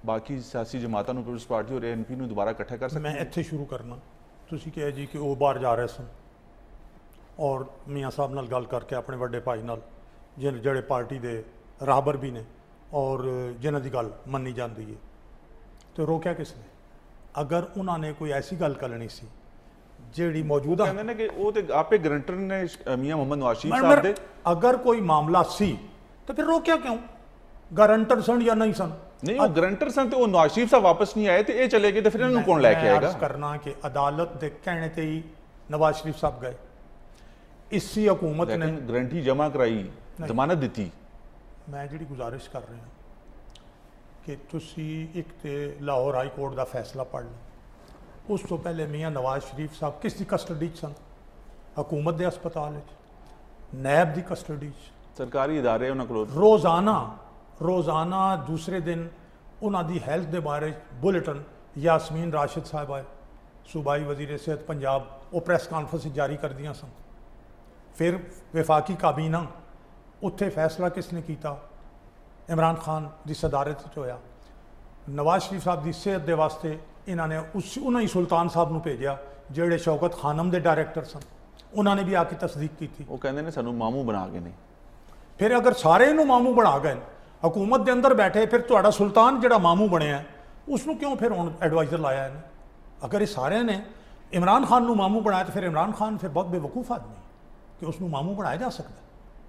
ਬਾਕੀ ਸਿਆਸੀ ਜਮਾਤਾਂ ਨੂੰ, ਪੀਪਲਜ਼ ਪਾਰਟੀ ਔਰ ANP ਨੂੰ ਦੁਬਾਰਾ ਇਕੱਠਾ ਕਰ ਸਕਦੇ? ਮੈਂ ਇੱਥੇ ਸ਼ੁਰੂ ਕਰਨਾ, ਤੁਸੀਂ ਕਿਹਾ ਜੀ ਕਿ ਉਹ ਬਾਹਰ ਜਾ ਰਹੇ ਸਨ ਔਰ ਮੀਆਂ ਸਾਹਿਬ ਨਾਲ ਗੱਲ ਕਰਕੇ ਆਪਣੇ ਵੱਡੇ ਭਾਈ ਨਾਲ, ਜਿਹੜੇ ਪਾਰਟੀ ਦੇ ਰਾਹਬਰ ਵੀ ਨੇ ਔਰ ਜਿਨ੍ਹਾਂ ਦੀ ਗੱਲ ਮੰਨੀ ਜਾਂਦੀ ਹੈ, ਤੇ ਰੋਕਿਆ ਕਿਸ ਨੇ? ਅਗਰ ਉਹਨਾਂ ਨੇ ਕੋਈ ਐਸੀ ਗੱਲ ਕਰਨੀ ਸੀ ਜਿਹੜੀ ਮੌਜੂਦਾ, ਕਹਿੰਦੇ ਨੇ ਕਿ ਉਹ ਤੇ ਆਪੇ ਗਰੰਟਰ ਨੇ ਮੀਆਂ ਮੁਹੰਮਦ ਨਵਾਜ਼ ਸ਼ਰੀਫ ਸਾਹਿਬ ਦੇ, ਅਗਰ ਕੋਈ ਮਾਮਲਾ ਸੀ ਤਾਂ ਫਿਰ ਰੋਕਿਆ ਕਿਉਂ? ਗਰੰਟਰ ਸਨ ਜਾਂ ਨਹੀਂ ਸਨ? ਨਹੀਂ, ਉਹ ਗਰੰਟਰ ਸਨ ਤੇ ਉਹ ਨਵਾਜ਼ ਸ਼ਰੀਫ ਸਾਹਿਬ ਵਾਪਸ ਨਹੀਂ ਆਏ ਤੇ ਇਹ ਚਲੇ ਗਏ, ਤੇ ਫਿਰ ਇਹਨਾਂ ਨੂੰ ਕੌਣ ਲੈ ਕੇ ਆਏਗਾ? ਮੈਂ ਕਰਨਾ ਕਿ ਅਦਾਲਤ ਦੇ ਕਹਿਣੇ ਤੇ ਹੀ ਨਵਾਜ਼ ਸ਼ਰੀਫ ਸਾਹਿਬ ਗਏ। ਇਸੀ ਹਕੂਮਤ ਨੇ ਗਰੰਟੀ ਜਮ੍ਹਾਂ ਕਰਾਈ, ਜ਼ਮਾਨਤ ਦਿੱਤੀ। ਮੈਂ ਜਿਹੜੀ ਗੁਜ਼ਾਰਿਸ਼ ਕਰ ਰਿਹਾ ਕਿ ਤੁਸੀਂ ਇੱਕ ਤੇ ਲਾਹੌਰ ਹਾਈ ਕੋਰਟ ਦਾ ਫੈਸਲਾ ਪੜ੍ਹ ਲਓ। ਉਸ ਤੋਂ ਪਹਿਲੇ ਮੀਆਂ ਨਵਾਜ਼ ਸ਼ਰੀਫ ਸਾਹਿਬ ਕਿਸ ਦੀ ਕਸਟਡੀ 'ਚ ਸਨ? ਹਕੂਮਤ ਦੇ ਹਸਪਤਾਲ ਵਿੱਚ, ਨੈਬ ਦੀ ਕਸਟਡੀ 'ਚ, ਸਰਕਾਰੀ ਇਦਾਰੇ ਉਹਨਾਂ ਕੋਲ ਰੋਜ਼ਾਨਾ ਦੂਸਰੇ ਦਿਨ ਉਹਨਾਂ ਦੀ ਹੈਲਥ ਦੇ ਬਾਰੇ ਬੁਲੇਟਿਨ ਯਾਸਮੀਨ ਰਾਸ਼ਿਦ ਸਾਹਿਬਾ ਸੂਬਾਈ ਵਜ਼ੀਰ ਸਿਹਤ ਪੰਜਾਬ ਉਹ ਪ੍ਰੈਸ ਕਾਨਫਰੰਸ ਜਾਰੀ ਕਰਦੀਆਂ ਸਨ। ਫਿਰ ਵਿਫਾਕੀ ਕਾਬੀਨਾ, ਉੱਥੇ ਫੈਸਲਾ ਕਿਸ ਨੇ ਕੀਤਾ? ਇਮਰਾਨ ਖਾਨ ਦੀ ਸਦਾਰਤ 'ਚ ਹੋਇਆ। ਨਵਾਜ਼ ਸ਼ਰੀਫ ਸਾਹਿਬ ਦੀ ਸਿਹਤ ਦੇ ਵਾਸਤੇ ਇਹਨਾਂ ਨੇ ਉਹਨਾਂ ਹੀ ਸੁਲਤਾਨ ਸਾਹਿਬ ਨੂੰ ਭੇਜਿਆ ਜਿਹੜੇ ਸ਼ੌਕਤ ਖਾਨਮ ਦੇ ਡਾਇਰੈਕਟਰ ਸਨ। ਉਹਨਾਂ ਨੇ ਵੀ ਆ ਕੇ ਤਸਦੀਕ ਕੀਤੀ। ਉਹ ਕਹਿੰਦੇ ਨੇ ਸਾਨੂੰ ਮਾਮੂ ਬਣਾ ਗਏ ਨੇ। ਫਿਰ ਅਗਰ ਸਾਰੇ ਨੂੰ ਮਾਮੂ ਬਣਾ ਗਏ, ਹਕੂਮਤ ਦੇ ਅੰਦਰ ਬੈਠੇ, ਫਿਰ ਤੁਹਾਡਾ ਸੁਲਤਾਨ ਜਿਹੜਾ ਮਾਮੂ ਬਣਿਆ ਉਸ ਨੂੰ ਕਿਉਂ ਫਿਰ ਹੁਣ ਐਡਵਾਈਜ਼ਰ ਲਾਇਆ ਇਹਨੇ? ਅਗਰ ਇਹ ਸਾਰਿਆਂ ਨੇ ਇਮਰਾਨ ਖਾਨ ਨੂੰ ਮਾਮੂ ਬਣਾਇਆ ਤਾਂ ਫਿਰ ਇਮਰਾਨ ਖਾਨ ਫਿਰ ਬਹੁਤ ਬੇਵਕੂਫ ਆਦਮੀ ਕਿ ਉਸ ਨੂੰ ਮਾਮੂ ਬਣਾਇਆ ਜਾ ਸਕਦਾ।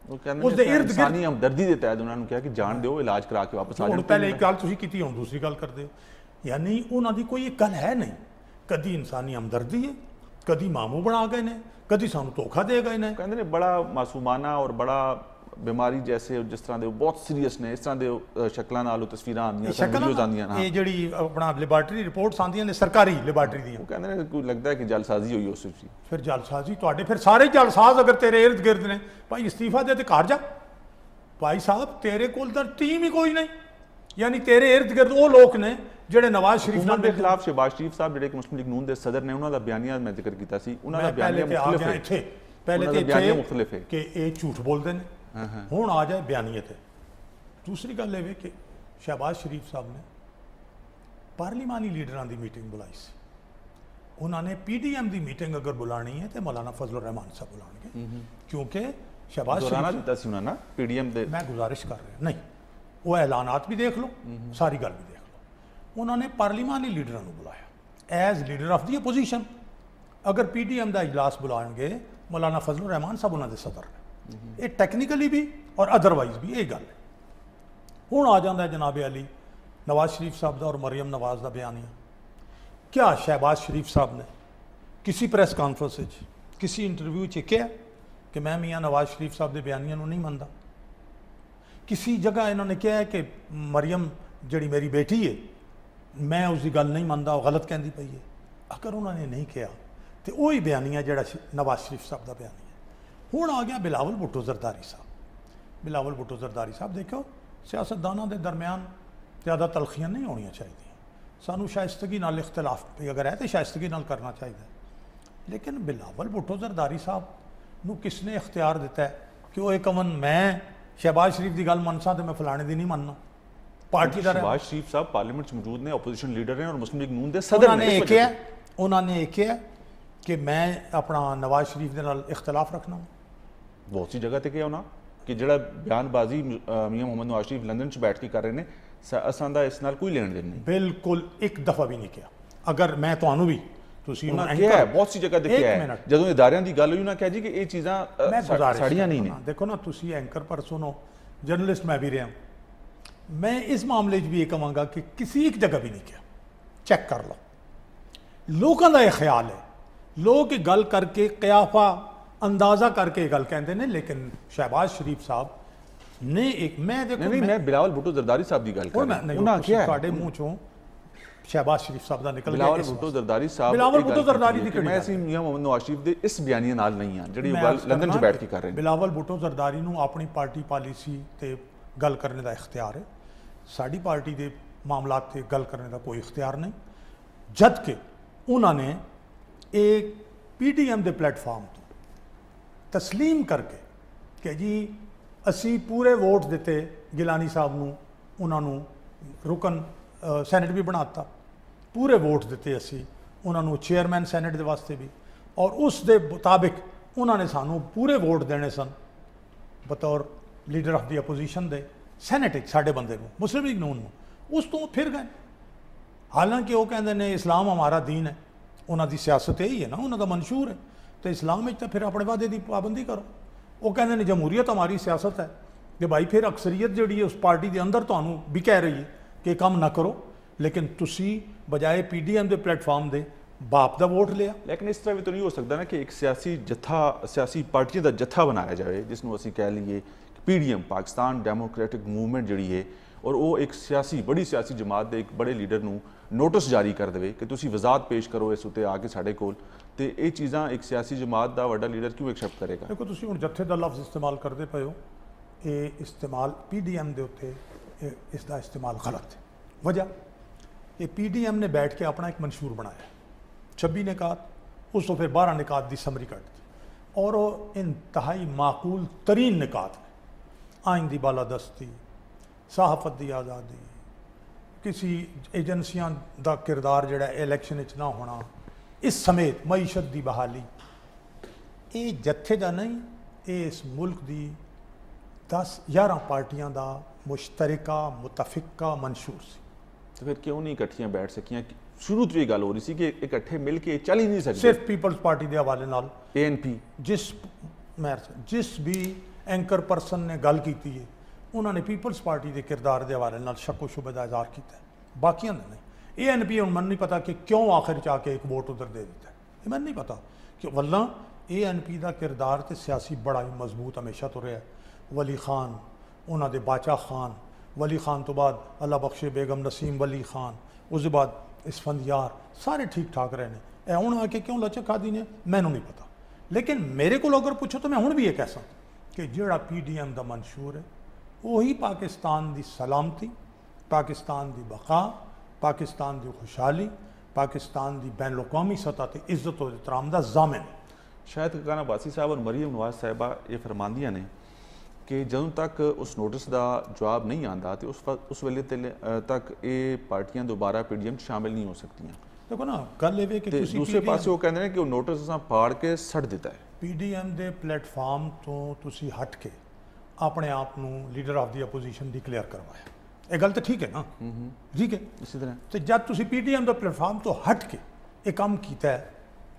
ਉਹ ਕਹਿੰਦੇ ਨੇ ਇਨਸਾਨੀ ਹਮਦਰਦੀ ਦੇ ਤਹਿਤ ਉਹਨਾਂ ਨੂੰ ਕਿਹਾ ਕਿ ਜਾਣ ਦਿਓ, ਇਲਾਜ ਕਰਾ ਕੇ ਵਾਪਸ ਆ ਜਾਓ। ਹੁਣ ਪਹਿਲੇ ਇੱਕ ਗੱਲ ਤੁਸੀਂ ਕੀਤੀ, ਹੁਣ ਦੂਸਰੀ ਗੱਲ ਕਰਦੇ ਹੋ। ਯਾਨੀ ਉਹਨਾਂ ਦੀ ਕੋਈ ਇੱਕ ਗੱਲ ਹੈ ਨਹੀਂ, ਕਦੀ ਇਨਸਾਨੀ ਹਮਦਰਦੀ ਹੈ, ਕਦੀ ਮਾਮੂ ਬਣਾ ਗਏ ਨੇ, ਕਦੀ ਸਾਨੂੰ ਧੋਖਾ ਦੇ ਗਏ ਨੇ। ਕਹਿੰਦੇ ਨੇ ਬੜਾ ਮਾਸੂਮਾਨਾ ਔਰ ਬੜਾ ਬਿਮਾਰੀ ਜੈਸੇ ਜਿਸ ਤਰ੍ਹਾਂ ਦੇ ਬਹੁਤ ਸੀਰੀਅਸ ਨੇ, ਇਸ ਤਰ੍ਹਾਂ ਦੇ ਸ਼ਕਲਾਂ ਨਾਲ ਉਹ ਤਸਵੀਰਾਂ ਆਉਂਦੀਆਂ ਸਨ, ਵੀਡੀਓਜ਼ ਆਉਂਦੀਆਂ ਨੇ। ਇਹ ਜਿਹੜੀ ਆਪਣਾ ਲੈਬਾਰਟਰੀ ਰਿਪੋਰਟਸ ਆਉਂਦੀਆਂ ਨੇ ਸਰਕਾਰੀ ਲੈਬਾਰਟਰੀ ਦੀਆਂ, ਉਹ ਕਹਿੰਦੇ ਨੇ ਕੋਈ ਲੱਗਦਾ ਹੈ ਕਿ ਜਲਸਾਜ਼ੀ ਹੋਈ ਉਸ ਵਿੱਚ। ਫਿਰ ਜਲਸਾਜ਼ੀ ਤੁਹਾਡੇ, ਫਿਰ ਸਾਰੇ ਜਲਸਾਜ਼ ਅਗਰ ਤੇਰੇ ਇਰਦ ਗਿਰਦ ਨੇ, ਭਾਈ ਇਸਤੀਫਾ ਦੇ ਤੇ ਘਰ ਜਾ। ਭਾਈ ਸਾਹਿਬ ਤੇਰੇ ਕੋਲ ਤਾਂ ਟੀਮ ਹੀ ਕੋਈ ਨਹੀਂ, ਯਾਨੀ ਤੇਰੇ ਇਰਦ ਗਿਰਦ ਉਹ ਲੋਕ ਨੇ ਜਿਹੜੇ ਨਵਾਜ਼ ਸ਼ਰੀਫ ਨਾਲ ਦੇ ਖਿਲਾਫ ਸ਼ਹਿਬਾਜ਼ ਸ਼ਰੀਫ ਸਾਹਿਬ ਜਿਹੜੇ ਮੁਸਲਿਮ ਲੀਗ ਨੂਨ ਦੇ ਸਦਰ ਨੇ, ਉਹਨਾਂ ਦਾ ਬਿਆਨੀਆ ਮੈਂ ਜ਼ਿਕਰ ਕੀਤਾ ਸੀ। ਉਹਨਾਂ ਦਾ ਬਿਆਨੀਆ ਮੁਖਤਲਿਫ ਹੈ। ਇੱਥੇ ਪਹਿਲੇ ਤੇ ਬਿਆਨੀਆ ਮੁਖਤਲਿਫ ਹੈ ਕਿ ਇਹ ਝੂਠ ਬੋਲਦੇ ਨੇ। ਹੁਣ ਆ ਜਾਏ ਬਿਆਨੀਅਤ। ਦੂਸਰੀ ਗੱਲ ਇਹ ਵੇ ਕਿ ਸ਼ਹਿਬਾਜ਼ ਸ਼ਰੀਫ ਸਾਹਿਬ ਨੇ ਪਾਰਲੀਮਾਨੀ ਲੀਡਰਾਂ ਦੀ ਮੀਟਿੰਗ ਬੁਲਾਈ ਸੀ। ਉਹਨਾਂ ਨੇ PDM ਦੀ ਮੀਟਿੰਗ ਅਗਰ ਬੁਲਾਣੀ ਹੈ ਤੇ ਮੌਲਾਨਾ ਫਜ਼ਲੁਰ ਰਹਿਮਾਨ ਸਾਹਿਬ ਬੁਲਾਉਣਗੇ, ਕਿਉਂਕਿ ਸ਼ਹਿਬਾਜ਼ ਸ਼ਰੀਫ ਦਿੱਤਾ ਸੀ ਉਹਨਾਂ ਨੇ PDM ਦੇ। ਮੈਂ ਗੁਜ਼ਾਰਿਸ਼ ਕਰ ਰਿਹਾ, ਨਹੀਂ ਉਹ ਐਲਾਨਾਤ ਵੀ ਦੇਖ ਲਓ, ਸਾਰੀ ਗੱਲ ਵੀ ਦੇਖ ਲਓ। ਉਹਨਾਂ ਨੇ ਪਾਰਲੀਮਾਨੀ ਲੀਡਰਾਂ ਨੂੰ ਬੁਲਾਇਆ as leader of the opposition. ਅਗਰ PDM ਦਾ ਇਜਲਾਸ ਬੁਲਾਉਣਗੇ, ਮੌਲਾਨਾ ਫਜ਼ਲੁਰ ਰਹਿਮਾਨ ਸਾਹਿਬ ਉਹਨਾਂ ਦੇ ਸਦਰ ਨੇ। ਇਹ ਟੈਕਨੀਕਲੀ ਵੀ ਔਰ ਅਦਰਵਾਈਜ਼ ਵੀ ਇਹ ਗੱਲ ਹੈ। ਹੁਣ ਆ ਜਾਂਦਾ ਜਨਾਬ ਅਲੀ ਨਵਾਜ਼ ਸ਼ਰੀਫ ਸਾਹਿਬ ਦਾ ਔਰ ਮਰੀਮ ਨਵਾਜ਼ ਦਾ ਬਿਆਨੀਆ। क्या शहबाज शरीफ साहब ने किसी प्रेस कॉन्फ्रेंस किसी इंटरव्यू च कहा कि मैं मियाँ नवाज शरीफ साहब के बयानिया नहीं मनता? किसी जगह इन्होंने कहा है कि मरियम जी मेरी बेटी है, मैं उसकी गल नहीं मनता, वो गलत कहती पई है? अगर उन्होंने नहीं कहा तो वही बयानिया जो नवाज शरीफ साहब का बयानिया। हुण आ गया बिलावल भुट्टो जरदारी साहब। बिलावल भुट्टो जरदारी साहब देखो, सियासतदानों के दरम्यान ज़्यादा तलखियां नहीं होनी चाहिए, सानू शाइस्तगी नाल इख्तलाफ अगर है तो शाइस्तगी नाल करना चाहिए। लेकिन बिलावल भुट्टो जरदारी साहब नू किसने इख्तियार दिता है कि वो एक अमन मैं शहबाज शरीफ की गल मनसा तो मैं फलाने की नहीं मनना? पार्टी का शहबाज शरीफ साहब पार्लियामेंट मौजूद ने, ओपोजिशन लीडर हैं और मुस्लिम लीग नून दे सदर ने। उन्होंने एक है कि मैं अपना नवाज शरीफ के नाल इख्तलाफ रखना। बहुत सी जगह ते क्या होना कि जिहड़ा बयानबाजी मियाँ मोहम्मद नवाज शरीफ लंदन च बैठ के कर रहे हैं, असां दा इस नाल कोई लेन देन नहीं। बिल्कुल एक दफ़ा भी नहीं किया। अगर मैं तुहानू भी बहुत सी जगह देखिया है जदों इदारियां दी गल होई ना कहा जी कि ये चीज़ां साड़ियां नहीं ने। देखो ना तुसी एंकर पर्सन हो, जर्नलिस्ट मैं भी रहा, मैं इस मामले भी ये कहूँगा कि किसी एक जगह भी नहीं किया। चेक कर लो, लोगों का यह ख्याल है, लोग गल करके कयाफा अंदाजा करके गल कहते हैं, लेकिन शहबाज शरीफ साहब ने एक मैं देखो नहीं, मैं बिलावल भुट्टो जरदारी साहब की गल कर रहा हूं। उन्हां क्या है ਤੁਹਾਡੇ ਮੂੰਹ ਚੋਂ शहबाज शरीफ साहब का निकल बिलावल भुट्टो जरदारी साहब बिलावल भुट्टो जरदारी दी मैं ਅਸੀਂ मियां मोहम्मद नवाज शरीफ ਦੇ ਇਸ ਬਿਆਨੀਆਂ ਨਾਲ ਨਹੀਂ ਆ ਜਿਹੜੀ ਉਹ ਗੱਲ ਲੰਡਨ 'ਚ ਬੈਠ ਕੇ ਕਰ ਰਹੇ ਨੇ। ਬਿਲਾਵਲ ਭੁੱਟੋ ਜ਼ਰਦਾਰੀ ਨੂੰ ਆਪਣੀ ਪਾਰਟੀ ਪਾਲਿਸੀ ਤੇ ਗੱਲ ਕਰਨ ਦਾ ਇਖਤਿਆਰ ਹੈ, ਸਾਡੀ ਪਾਰਟੀ ਦੇ ਮਾਮਲਾਤ ਤੇ ਗੱਲ ਕਰਨ ਦਾ ਕੋਈ ਇਖਤਿਆਰ ਨਹੀਂ। ਜਦ ਕਿ ਉਹਨਾਂ ਨੇ एक PDM ਦੇ ਪਲੇਟਫਾਰਮ ਤੋਂ ਤਸਲੀਮ ਕਰਕੇ ਕਿ ਜੀ ਅਸੀਂ ਪੂਰੇ ਵੋਟ ਦਿੱਤੇ ਗਿਲਾਨੀ ਸਾਹਿਬ ਨੂੰ, ਉਹਨਾਂ ਨੂੰ ਰੁਕਨ ਸੈਨੇਟ ਵੀ ਬਣਾਤਾ, ਪੂਰੇ ਵੋਟ ਦਿੱਤੇ ਅਸੀਂ ਉਹਨਾਂ ਨੂੰ ਚੇਅਰਮੈਨ ਸੈਨੇਟ ਦੇ ਵਾਸਤੇ ਵੀ, ਔਰ ਉਸ ਦੇ ਮੁਤਾਬਿਕ ਉਹਨਾਂ ਨੇ ਸਾਨੂੰ ਪੂਰੇ ਵੋਟ ਦੇਣੇ ਸਨ ਬਤੌਰ ਲੀਡਰ ਆਫ ਦੀ ਅਪੋਜੀਸ਼ਨ ਦੇ ਸੈਨੇਟ ਵਿੱਚ ਸਾਡੇ ਬੰਦੇ ਨੂੰ, ਮੁਸਲਿਮ ਲੀਗ ਨੂਨ ਨੂੰ। ਉਸ ਤੋਂ ਫਿਰ ਗਏ, ਹਾਲਾਂਕਿ ਉਹ ਕਹਿੰਦੇ ਨੇ ਇਸਲਾਮ ਹਮਾਰਾ ਦੀਨ ਹੈ, ਉਹਨਾਂ ਦੀ ਸਿਆਸਤ ਇਹੀ ਹੈ ਨਾ, ਉਹਨਾਂ ਦਾ ਮਨਸ਼ੂਰ ਹੈ, ਤੇ ਇਸਲਾਮ ਵਿੱਚ ਤਾਂ ਫਿਰ ਆਪਣੇ ਵਾਅਦੇ ਦੀ ਪਾਬੰਦੀ ਕਰੋ। ਉਹ ਕਹਿੰਦੇ ਨੇ ਜਮਹੂਰੀਅਤ ਹਮਾਰੀ ਸਿਆਸਤ ਹੈ, ਤੇ ਭਾਈ ਫਿਰ ਅਕਸਰੀਅਤ ਜਿਹੜੀ ਹੈ ਉਸ ਪਾਰਟੀ ਦੇ ਅੰਦਰ ਤੁਹਾਨੂੰ ਵੀ ਕਹਿ ਰਹੀ ਹੈ ਕਿ ਕੰਮ ਨਾ ਕਰੋ, ਲੇਕਿਨ ਤੁਸੀਂ ਬਜਾਏ PDM ਦੇ ਪਲੇਟਫਾਰਮ ਦੇ ਬਾਪ ਦਾ ਵੋਟ ਲਿਆ। ਲੇਕਿਨ ਇਸ ਤਰ੍ਹਾਂ ਵੀ ਤਾਂ ਨਹੀਂ ਹੋ ਸਕਦਾ ਨਾ ਕਿ ਇੱਕ ਸਿਆਸੀ ਜੱਥਾ, ਸਿਆਸੀ ਪਾਰਟੀ ਦਾ ਜੱਥਾ ਬਣਾਇਆ ਜਾਵੇ ਜਿਸ ਨੂੰ ਅਸੀਂ ਕਹਿ ਲਈਏ PDM, ਪਾਕਿਸਤਾਨ ਡੈਮੋਕ੍ਰੈਟਿਕ ਮੂਵਮੈਂਟ ਜਿਹੜੀ ਹੈ, ਔਰ ਉਹ ਇੱਕ ਸਿਆਸੀ ਬੜੀ ਸਿਆਸੀ ਜਮਾਤ ਦੇ ਇੱਕ ਬੜੇ ਲੀਡਰ ਨੂੰ ਨੋਟਿਸ ਜਾਰੀ ਕਰ ਦੇਵੇ ਕਿ ਤੁਸੀਂ ਵਜ਼ਾਹਤ ਪੇਸ਼ ਕਰੋ ਇਸ ਉੱਤੇ ਆ ਕੇ ਸਾਡੇ ਕੋਲ, ਤੇ ਇਹ ਚੀਜ਼ਾਂ ਇੱਕ ਸਿਆਸੀ ਜਮਾਤ ਦਾ ਵੱਡਾ ਲੀਡਰ ਕਿਉਂ ਐਕਸੈਪਟ ਕਰੇਗਾ? ਦੇਖੋ ਤੁਸੀਂ ਹੁਣ ਜੱਥੇ ਦਾ ਲਫ਼ਜ਼ ਇਸਤੇਮਾਲ ਕਰਦੇ ਪਏ ਹੋ, ਇਹ ਇਸਤੇਮਾਲ PDM ਦੇ ਉੱਤੇ ਇਸ ਦਾ ਇਸਤੇਮਾਲ ਗਲਤ ਹੈ। ਵਜ੍ਹਾ ਇਹ PDM ਨੇ ਬੈਠ ਕੇ ਆਪਣਾ ਇੱਕ ਮਨਸ਼ੂਰ ਬਣਾਇਆ, 26 ਨਿਕਾਤ, ਉਸ ਤੋਂ ਫਿਰ 12 ਨਿਕਾਤ ਦੀ ਸਮਰੀ ਕੱਢ ਦਿੱਤੀ, ਔਰ ਉਹ ਇੰਤਹਾਈ ਮਾਕੂਲ ਤਰੀਨ ਨਿਕਾਤ ਨੇ। आइन की बालादस्ती, सहाफत की आज़ादी, किसी एजेंसियां का किरदार जोड़ा इलैक्शन ना होना, इस समेत मईशत की बहाली, ये जत्थे का नहीं, ये इस मुल्क की 10-11 पार्टियां का मुश्तरका मुतफिका मंशूर सी। तो फिर क्यों नहीं इकट्ठियां बैठ सकियां? शुरू तो ये गल हो रही सी कि इकट्ठे मिल के चल ही नहीं सकते। सिर्फ पीपल्स पार्टी के हवाले नाल ANP जिस भी एंकर परसन ने गल की है, उन्होंने पीपल्स पार्टी के किरदार के हवाले नाल शक शुबे का इजहार किया, बाकियों ने नहीं। ANP हूँ मन नहीं पता कि क्यों आखिर च आके एक वोट उधर दे दिता है, ये मन नहीं पता कि वल्ला ANP का किरदार तो सियासी बड़ा ही मजबूत हमेशा तो रहा है। वली खान, उन्होंने बाचा खान, वली खान तो बाद अल्लाह बख्शे बेगम नसीम वली खान, उसके बाद इसफंदियार, सारे ठीक ठाक रहे हैं। हूँ आके क्यों लचक खादी ने मैनू नहीं पता, लेकिन मेरे को अगर पूछो तो मैं हूँ भी ये कह सकता कि जोड़ा PDM का मंशूर है वही पाकिस्तान की सलामती, पाकिस्तान की बका, पाकिस्तान की खुशहाली, पाकिस्तान की बैन अवी सतह पर इज्जत और एहतराम का जामिन है। शायद काना बासी साहब और मरीम नवाज साहिबा ये फरमांदियां ने कि ਜਦੋਂ तक उस नोटिस का जवाब नहीं आता तो उस वेले तक ये पार्टियां दोबारा PDM शामिल नहीं हो सकती। देखो ना गल ये कि दूसरे पास वो कहते हैं कि वो नोटिस असां फाड़ के सड़ दिता है। PDM के प्लेटफार्म तो तुसी हट के अपने आप को leader of the opposition declare करवाया, ये गल तो ठीक है ना, ठीक है। इसी तरह तो जब तुसी PDM के प्लेटफार्म तो हट के ये काम किया है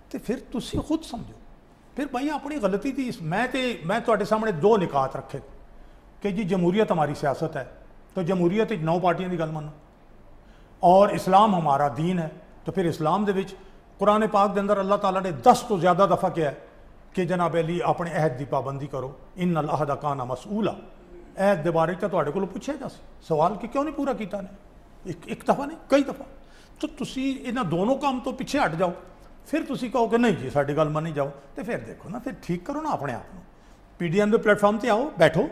तो फिर तुसी खुद समझो, फिर भाई अपनी गलती थी। मैं तुहाडे सामने 2 निकात रखे कि जी जमहूरीयत हमारी सियासत है, तो जमहूरीयत 9 पार्टियों की गल मानो, और इस्लाम हमारा दीन है, तो फिर इस्लाम दे विच कुरान पाक के अंदर अल्लाह ताला ने 10 तो ज़्यादा दफ़ा किया है कि जनाब अली अपने अहद की पाबंदी करो, इन अल अहद काना मसूला। अहद के बारे तो तुहाडे कोलों पुछया जा सवाल कि क्यों नहीं पूरा किया ने, एक दफ़ा नहीं कई दफ़ा। तो तुसी इन्हां दोनों काम तो पिछे हट जाओ, फिर तुसी कहो कि नहीं जी साडी गल मनी जाओ, तो फिर देखो ना, फिर ठीक करो ना अपने आप को। PDM के प्लेटफार्म पर आओ, बैठो,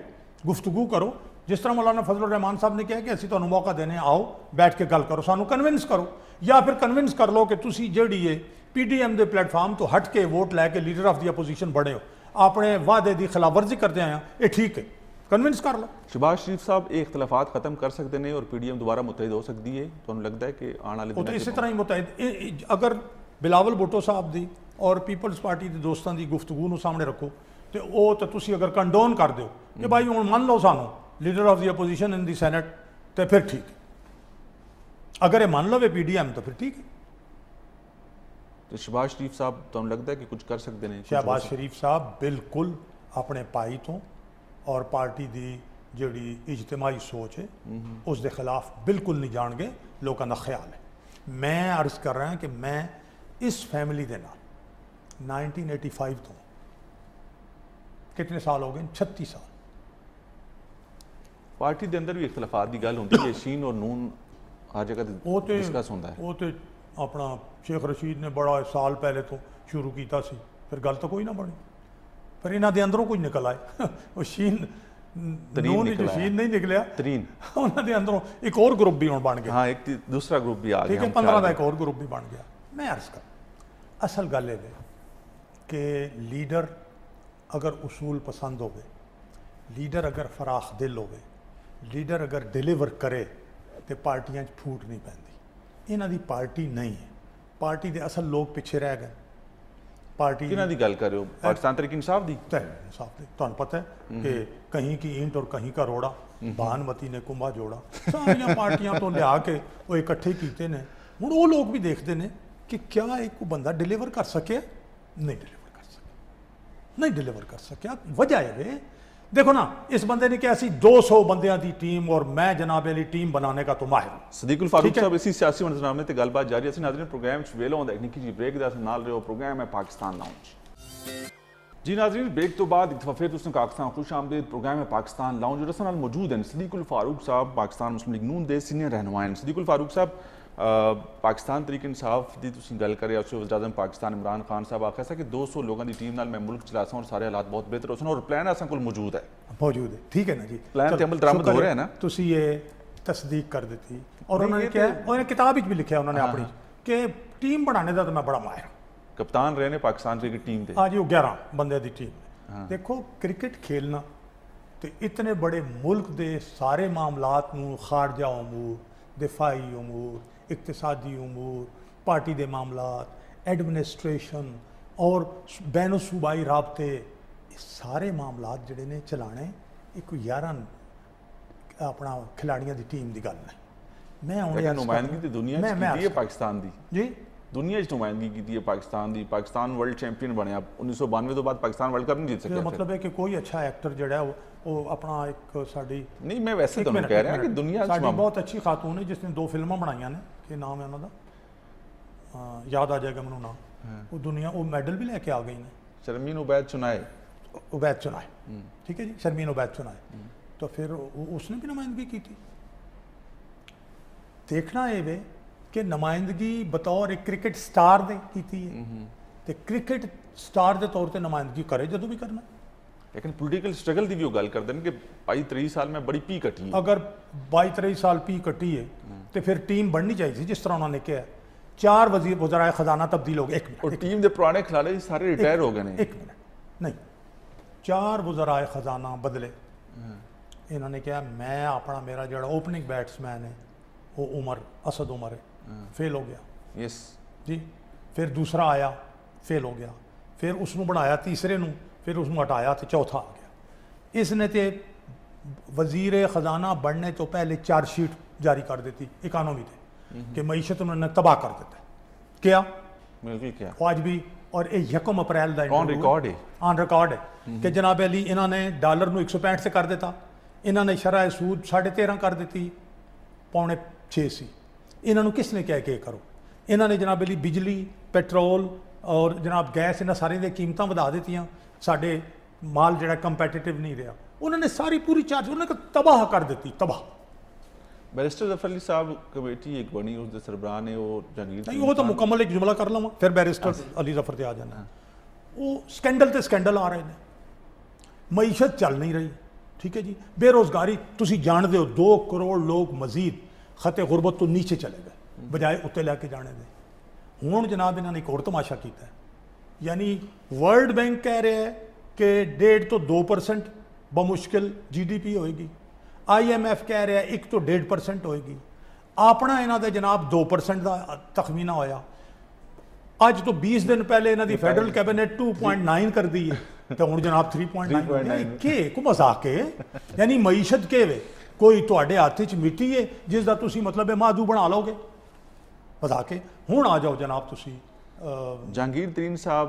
गुफ्तगू करो, जिस तरह मौलाना फजल रहमान साहब ने कहा कि असीं तुहानूं मौका देने, आओ बैठ के गल करो, सानूं कन्विंस करो, या फिर कन्विंस कर लो कि तुसी जिहड़ी है PDM के प्लेटफार्म तो हट के वोट लैके लीडर ऑफ दी अपोजिशन बने हो, अपने वादे की खिलाफवर्जी करते आए ये ठीक है, कन्विंस कर लो। शहबाज शरीफ साहब ये इख्तलाफात खत्म कर सकते हैं और PDM दोबारा मुतहद हो सकती है? तो लगता है कि आने वाले तो इसी तरह ही मुतहद, अगर बिलावल भुट्टो साहब की और पीपल्स पार्टी के दोस्तों की गुफ्तगू सामने रखो तो वो तो तुसी अगर कंडोन कर दो कि भाई हुण मान लो सानू leader of the opposition in the senate, तो फिर ठीक है। अगर ये मान लवे PDM तो फिर ठीक है। तो शहबाज शरीफ साहब तो लगता है कि कुछ कर सकते हैं? शहबाज शरीफ साहब बिल्कुल अपने भाई तो और पार्टी की जिहड़ी इजतमाही सोच है उसके खिलाफ बिल्कुल नहीं जाणगे, लोगों का ख्याल है। मैं अर्ज कर रहा कि मैं इस फैमिली के नाल 1985 तो कितने साल हो गए, 36 साल। पार्टी के अंदर भी इख्तलाफात की गल होंदी है, शीन और नून हर जगह डिस्कस होंदा है। वो तो अपना शेख रशीद ने बड़ा साल पहले तो शुरू किया सी, फिर गल तो कोई ना बनी, पर इन्हों के अंदरों कुछ निकल आए। वो शीन नून जो शीन नहीं निकलिया, उन्होंने अंदरों एक और ग्रुप भी हुण बन गया। हाँ, एक दूसरा ग्रुप भी आ गया, ठीक है, 15 का एक और ग्रुप भी बन गया। मैं अर्ज कर असल गल ये कि लीडर अगर उसूल पसंद हो ਲੀਡਰ ਅਗਰ ਫਰਾਖ ਦਿਲ ਹੋਵੇ, ਲੀਡਰ ਅਗਰ ਡਿਲੀਵਰ ਕਰੇ ਤੇ ਪਾਰਟੀਆਂ 'ਚ ਫੂਟ ਨਹੀਂ ਪੈਂਦੀ। ਇਹਨਾਂ ਦੀ ਪਾਰਟੀ ਨਹੀਂ ਹੈ, ਪਾਰਟੀ ਦੇ ਅਸਲ ਲੋਕ ਪਿੱਛੇ ਰਹਿ ਗਏ। ਪਾਰਟੀ ਕਿਹਨਾਂ ਦੀ ਗੱਲ ਕਰ ਰਹੇ ਹੋ? ਪਾਕਿਸਤਾਨ ਤਹਿਰੀਕ ਇਨਸਾਫ ਦੀ? इंसाफ दे ਤੁਹਾਨੂੰ ਪਤਾ ਹੈ ਕਿ ਕहीं की ईंट और कहीं का रोड़ा, भानुमती ने कुंभा जोड़ा। ਸਾਰੀਆਂ ਪਾਰਟੀਆਂ ਤੋਂ ਲਿਆ ਕੇ ਉਹ ਇਕੱਠੇ ਕੀਤੇ ਨੇ। ਹੁਣ ਉਹ ਲੋਕ ਵੀ ਦੇਖਦੇ ਨੇ ਕਿ ਕਿਆ ਇੱਕ ਬੰਦਾ ਡਿਲੀਵਰ ਕਰ ਸਕਿਆ? ਨਹੀਂ ਡਿਲੀਵਰ ਕਰ ਸਕਿਆ, ਨਹੀਂ ਡਿਲੀਵਰ ਕਰ ਸਕਿਆ। ਵਜ੍ਹਾ ਇਹ ਵੇ, देखो ना, इस बंदे ने क्या सी 200 बंदियां दी टीम और मैं जनाब अली टीम बनाने का तो माहिर हूं। ਸਦੀਕੁਲ ਫਾਰੂਕ ਸਾਹਿਬ, ਇਸੀ ਸਿਆਸੀ ਮੰਜ਼ਰਨਾਮੇ ਤੇ ਗੱਲਬਾਤ ਜਾਰੀ। ਅਸੀਂ ਨਾਜ਼ਰੀਨ ਪ੍ਰੋਗਰਾਮ 'ਚ ਵੇਲੇ ਆਉਂਦਾ ਇੱਕ ਨਿੱਕੀ ਜਿਹੀ ਬ੍ਰੇਕ ਦਾ ਨਾਲ ਰਹੋ। ਪ੍ਰੋਗਰਾਮ ਹੈ ਪਾਕਿਸਤਾਨ ਲਾਉਂਜ। ਜੀ ਨਾਜ਼ਰੀਨ, ਬ੍ਰੇਕ ਤੋਂ ਬਾਅਦ ਇੱਕ ਦਫਾ ਫਿਰ ਤੁਸੀਂ ਪਾਕਿਸਤਾਨ ਖੁਸ਼ ਆਮਦੀਦ। ਪ੍ਰੋਗਰਾਮ ਹੈ ਪਾਕਿਸਤਾਨ ਲਾਉਂਜ। ਰਸਨ ਨਾਲ ਮੌਜੂਦ ਹਨ ਸਦੀਕੁਲ ਫਾਰੂਕ ਸਾਹਿਬ, ਪਾਕਿਸਤਾਨ ਮੁਸਲਿਮ ਲੀਗ ਨੂਨ ਦੇ ਸੀਨੀਅਰ ਰਹਿਨੁਮਾ ਹਨ। ਸਦੀਕੁਲ ਫਾਰੂਕ ਸਾਹਿਬ, ਪਾਕਿਸਤਾਨ ਤਰੀਕ ਇਨਸਾਫ ਦੀ ਤੁਸੀਂ ਗੱਲ ਕਰਿਆ, ਉਸ ਵਜ਼ੀਰ ਆਜ਼ਮ ਪਾਕਿਸਤਾਨ ਇਮਰਾਨ ਖਾਨ ਸਾਹਿਬ ਆਖਿਆ ਸੀ ਕਿ 200 ਲੋਕਾਂ ਦੀ ਟੀਮ ਨਾਲ ਮੈਂ ਮੁਲਕ ਚਲਾ ਸਾਂ ਔਰ ਸਾਰੇ ਹਾਲਾਤ ਬਹੁਤ ਬਿਹਤਰ ਹੋ ਸਨ ਔਰ ਪਲਾਨ ਅਸਾਂ ਕੋਲ ਮੌਜੂਦ ਹੈ। मौजूद है, ठीक है ना जी। प्लान ते अमल दरामद हो रहा है ना? तुसी ये तस्दीक कर दी और उन्होंने क्या, उन्होंने किताब विच भी लिखा उन्होंने अपनी कि टीम बनाने का तो मैं बड़ा माहिर हूं। कप्तान रहे ने पाकिस्तान क्रिकेट टीम के। हाँ जी, वो 11 बंदे की टीम है। देखो, क्रिकेट खेलना तो इतने बड़े मुल्क के सारे मामलात नूं, खारजा उमूर, दिफाई उमूर, इकतसादी उमूर, पार्टी के मामलात, एडमिनिस्ट्रेशन और बैन सूबाई राबते, सारे मामलात जिहड़े ने चलाने एक 11 अपना खिलाड़ियों की टीम की गल है। मैं लेकिन नुमाइंदगी तो दुनिया च कीती है पाकिस्तान दी जी, दुनिया च नुमाइंदगी कीती है पाकिस्तान दी। पाकिस्तान वर्ल्ड चैंपियन बनया 1992 तो बाद पाकिस्तान वर्ल्ड कप नहीं जीत सकिया। मतलब है कि कोई अच्छा एक्टर जिहड़ा वो अपना एक साड़ी नहीं, मैं वैसे तो कह रहा कि दुनिया साड़ी बहुत अच्छी खातून है जिसने 2 फिल्मां बनाई ने, कि नाम है उन्होंने, याद आ जाएगा मैनूं नाम। वो दुनिया वो मेडल भी लेके आ गई ने। शर्मीन उबैद चुनाए, उबैद चुनाए, ठीक है जी, शर्मीन उबैद चुनाए। तो फिर उसने भी नुमाइंदगी की थी। देखना ये वे कि नुमाइंदगी बतौर एक क्रिकेट स्टार ने की थी तो क्रिकेट स्टार के तौर पर नुमाइंदगी करे जो भी करना। लेकिन पोलिटिकल स्ट्रगल की भी वो गल करते हैं कि 22-23 साल में बड़ी पी कटी है। अगर 22-23 साल पी कटी है तो फिर टीम बननी चाहिए थी जिस तरह उन्होंने कहा। 4 वज़ीर खजाना तब्दील हो गए। एक और टीम के पुराने खिलाड़ी सारे रिटायर हो गए। एक मिनट नहीं, 4 वज़राए खजाना बदले। इन्होंने कहा मैं अपना, मेरा जो ओपनिंग बैट्समैन है वो उमर असद उमर है, फेल हो गया। यस जी। फिर दूसरा आया, फेल हो गया। फिर उसनों बनाया तीसरे नूं, फिर उसनों हटाया तो चौथा आ गया। इसने तो वज़ीर खजाना बनने तो पहले चार्जशीट जारी कर देती इकानमी से कि मईशत उन्होंने तबाह कर देता है। क्या बिल्कुल क्या आज भी, और ये 1 अप्रैल का ऑन रिकॉर्ड है, ऑन रिकॉर्ड है कि जनाब अली इन्होंने डॉलर नूं 165 से कर देता, इन्होंने शरह सूद 13.5 कर दी, 5.6 सी। इन्होंने किसने कहा कि करो? इन्होंने जनाब अली बिजली, पेट्रोल और जनाब गैस, इन्होंने सारी दी कीमतां वधा दित्तियां। साडे माल जिहड़ा कंपैटिटिव नहीं रहा। उन्होंने सारी पूरी चार्ज उन्होंने तबाह कर दी, तबाह। बैरिस्टर जफर अली साहब कमेटी एक बनी, उसके सरबराह ने वो जहांगीर नहीं, वो तो मुकम्मल एक जुमला कर लवां फिर बैरिस्टर अली जफर ते आ जाना। वो स्कैंडल ते स्कैंडल आ रहे हैं, मईशत चल नहीं रही, ठीक है जी। बेरोज़गारी तुसी जानते हो, 2 करोड़ लोग मजीद खते गुरबत तो नीचे चले गए बजाय उत्ते लैके जाने दे। हुण जनाब इन्होंने एक और तमाशा किया है, यानी वर्ल्ड बैंक कह रहे हैं कि 1.5 तो 2% बमुश्किल GDP होएगी। IMF कह रहा है 1 तो 1.5% होएगी। अपना इन्हों का जनाब 2% का तखमीना होया। अज तो 20 दिन पहले इन्हों की फैडरल कैबिनेट 2.9 कर दी है तो हुण जनाब 3.9 के को मजाक है। यानी मईशत के वे कोई तुहाडे हाथ च मिट्टी है जिसका तुसी मतलब है माधू बना लोगे, मजाक है। हुण आ जाओ जनाब तुसी जहांगीर तरीन साहब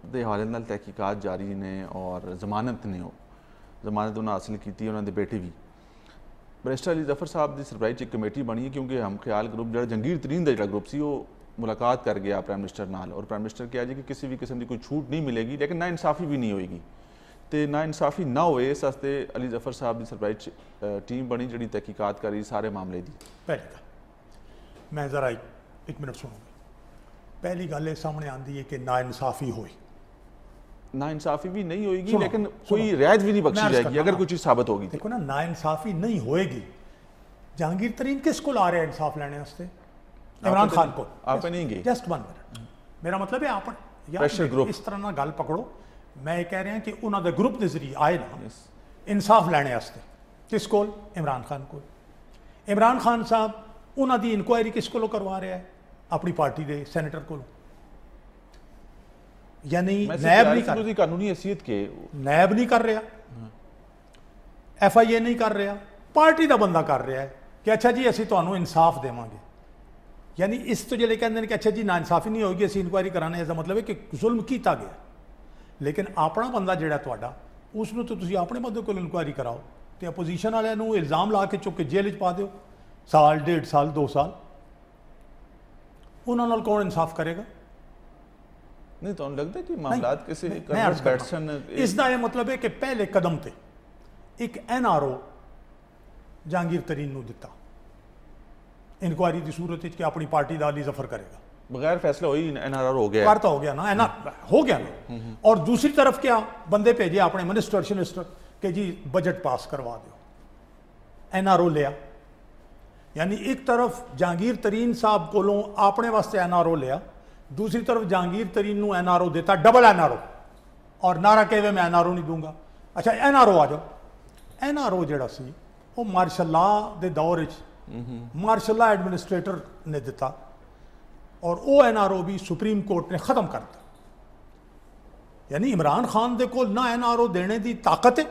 दे हवाले नाल तहकीकात जारी ने और जमानत ने वो जमानत उन्हें हासिल की, उन्होंने बेटे भी। बैरिस्टर अली जफर साहब की सरबराही च एक कमेटी बनी है क्योंकि हम ख्याल ग्रुप जो जहांगीर तरीन का जो ग्रुप से वो मुलाकात कर गया प्राइम मिनिस्टर नाल और प्राइम मिनिस्टर कहा जी कि किसी भी किस्म की कोई छूट नहीं मिलेगी लेकिन ना इंसाफी भी नहीं होएगी। तो ना इंसाफी ना होए इस वास्ते अली जफर साहब की सरबराही च टीम बनी जी तहकीकात करी सारे मामले की। पहली गल मैं जरा एक मिनट सुनूंगा। पहली गल ये सामने आती है कि ना इंसाफी हुई, ना इंसाफी भी नहीं होएगी लेकिन कोई रियायत भी नहीं बख्शी जाएगी अगर कुछ चीज साबित होगी। देखो ना, ना इंसाफी नहीं होएगी। जहांगीर तरीन किस को ला रहे हैं इंसाफ लेने वास्ते? इमरान खान को। आप नहीं गए? जस्ट 1 मिनट, मेरा मतलब है आप प्रेशर ग्रुप इस तरह ना गल पकड़ो। मैं ये कह रहा कि उन्होंने ग्रुप के जरिए आए ना ਇਨਸਾਫ ਲੈਣੇ ਵਾਸਤੇ। ਕਿਸ ਕੋਲ? ਇਮਰਾਨ ਖਾਨ ਕੋਲ। ਇਮਰਾਨ ਖਾਨ ਸਾਹਿਬ ਉਹਨਾਂ ਦੀ ਇਨਕੁਆਇਰੀ ਕਿਸ ਕੋਲੋਂ ਕਰਵਾ ਰਿਹਾ ਹੈ? ਆਪਣੀ ਪਾਰਟੀ ਦੇ ਸੈਨੇਟਰ ਕੋਲੋਂ। ਯਾਨੀ ਨੈਬ ਨਹੀਂ ਕਰ ਰਿਹਾ, ਕਾਨੂੰਨੀ हैसियत के ਨੈਬ ਨਹੀਂ ਕਰ ਰਿਹਾ, FIA ਨਹੀਂ ਕਰ ਰਿਹਾ, ਪਾਰਟੀ ਦਾ ਬੰਦਾ ਕਰ ਰਿਹਾ ਹੈ ਕਿ ਅੱਛਾ ਜੀ ਅਸੀਂ ਤੁਹਾਨੂੰ ਇਨਸਾਫ ਦੇਵਾਂਗੇ। ਯਾਨੀ ਇਸ ਤੋਂ ਜਿਹੜੇ ਕਹਿੰਦੇ ਨੇ ਕਿ ਅੱਛਾ ਜੀ ਨਾ ਇਨਸਾਫੀ ਨਹੀਂ ਹੋਏਗੀ ਅਸੀਂ ਇਨਕੁਆਇਰੀ ਕਰਾਣੇ, ਇਸ ਦਾ ਮਤਲਬ ਹੈ ਕਿ ਜ਼ੁਲਮ ਕੀਤਾ ਗਿਆ। ਲੇਕਿਨ ਆਪਣਾ ਬੰਦਾ ਜਿਹੜਾ ਤੁਹਾਡਾ, ਉਸ ਨੂੰ ਤਾਂ ਤੁਸੀਂ ਆਪਣੇ ਬੰਦੇ ਕੋਲ ਇਨਕੁਆਇਰੀ ਕਰਾਓ ਤੇ ਅਪੋਜੀਸ਼ਨ ਵਾਲਿਆਂ ਨੂੰ ਇਲਜ਼ਾਮ ਲਾ ਕੇ ਚੁੱਕ ਕੇ ਜੇਲ੍ਹ 'ਚ ਪਾ ਦਿਓ, ਸਾਲ, 1.5 ਸਾਲ, 2 ਸਾਲ। ਉਹਨਾਂ ਨਾਲ ਕੌਣ ਇਨਸਾਫ ਕਰੇਗਾ? नहीं तो लगता है कि मामलात किसी इस दा ये मतलब है कि पहले कदम ते एक NRO जहांगीर तरीन नूं दिता इंक्वायरी की सूरत कि अपनी पार्टी का अली जफर करेगा, बगैर फैसला हो ही NRR हो गया, करता हो गया ना, NR हो गया ना। और दूसरी तरफ क्या बंदे भेजे अपने मिनिस्टर कि जी बजट पास करवा दो, NRO लिया। यानी एक तरफ जहांगीर तरीन साहब कोलों अपने वास्ते NRO लिया, दूसरी तरफ जहांगीर तरीन नूं NRO देता, डबल NRO, और नारा कहे मैं NRO नहीं दूंगा। अच्छा NRO आ जाओ। NRO जिहड़ा सी वो मार्शल लॉ दे दौर मार्शल लॉ एडमिनिस्ट्रेटर ने दिता, और वो NRO भी सुप्रीम कोर्ट ने खत्म कर दिया। यानी इमरान खान दे कोल ना NRO देने की ताकत है,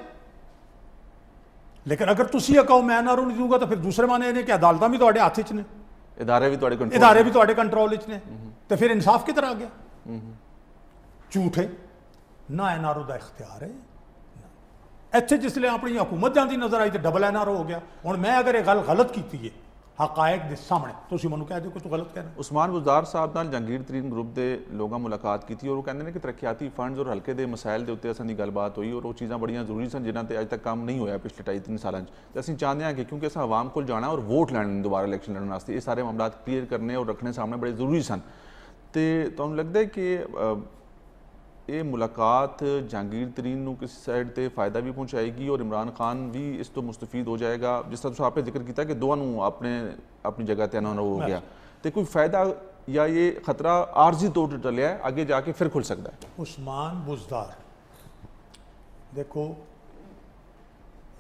लेकिन अगर तुसी कहो मैं NRO नहीं दूंगा तो फिर दूसरे माने ने कि अदालतां भी तुहाडे हत्थ च ने, इदारे भी तुहाडे कंट्रोल च ने, तो फिर इंसाफ किधर आ गया? झूठ है ना, NRO का इख्तियार है। इत्थे जिसले अपनी हुकूमत जाती नजर आई तो डबल NRO हो गया। हुण मैं अगर ये गल गलत की है हकायक दे सामने, तुसीं मैनूं कह दिओ कि तू गलत कह रहा। उस्मान बुज़दार साहब नाल जहांगीर तरीन ग्रुप के लोगों मुलाकात की और वो कहते हैं कि तरक्याती फंड्स और हल्के के मसाइल के उत्ते असां दी गलबात हुई और वो चीज़ां बड़ियां जरूरी सन जिन्हां ते अज तक काम नहीं होया पिछले 2.5-3 सालों ते असीं चाहते हैं कि क्योंकि असां आवाम कोल जाना और वोट लैणे दोबारा इलैक्शन लड़न वास्ते ये सारे मामलात क्लीयर करने और रखने सामने बड़े जरूरी सन। तो तुहानूं लगदा है कि ये मुलाकात जहांगीर तरीन नूं किसी साइड ते फ़ायदा भी पहुँचाएगी और इमरान खान भी इस तो मुस्तफीद हो जाएगा? जिस तरह आपने जिक्र किया कि दोनों अपनी जगह ते NRO हो गया, तो कोई फ़ायदा या ये खतरा आर्जी तौर पर टलिया है, आगे जाके फिर खुल सकता है? उस्मान बुज़दार देखो,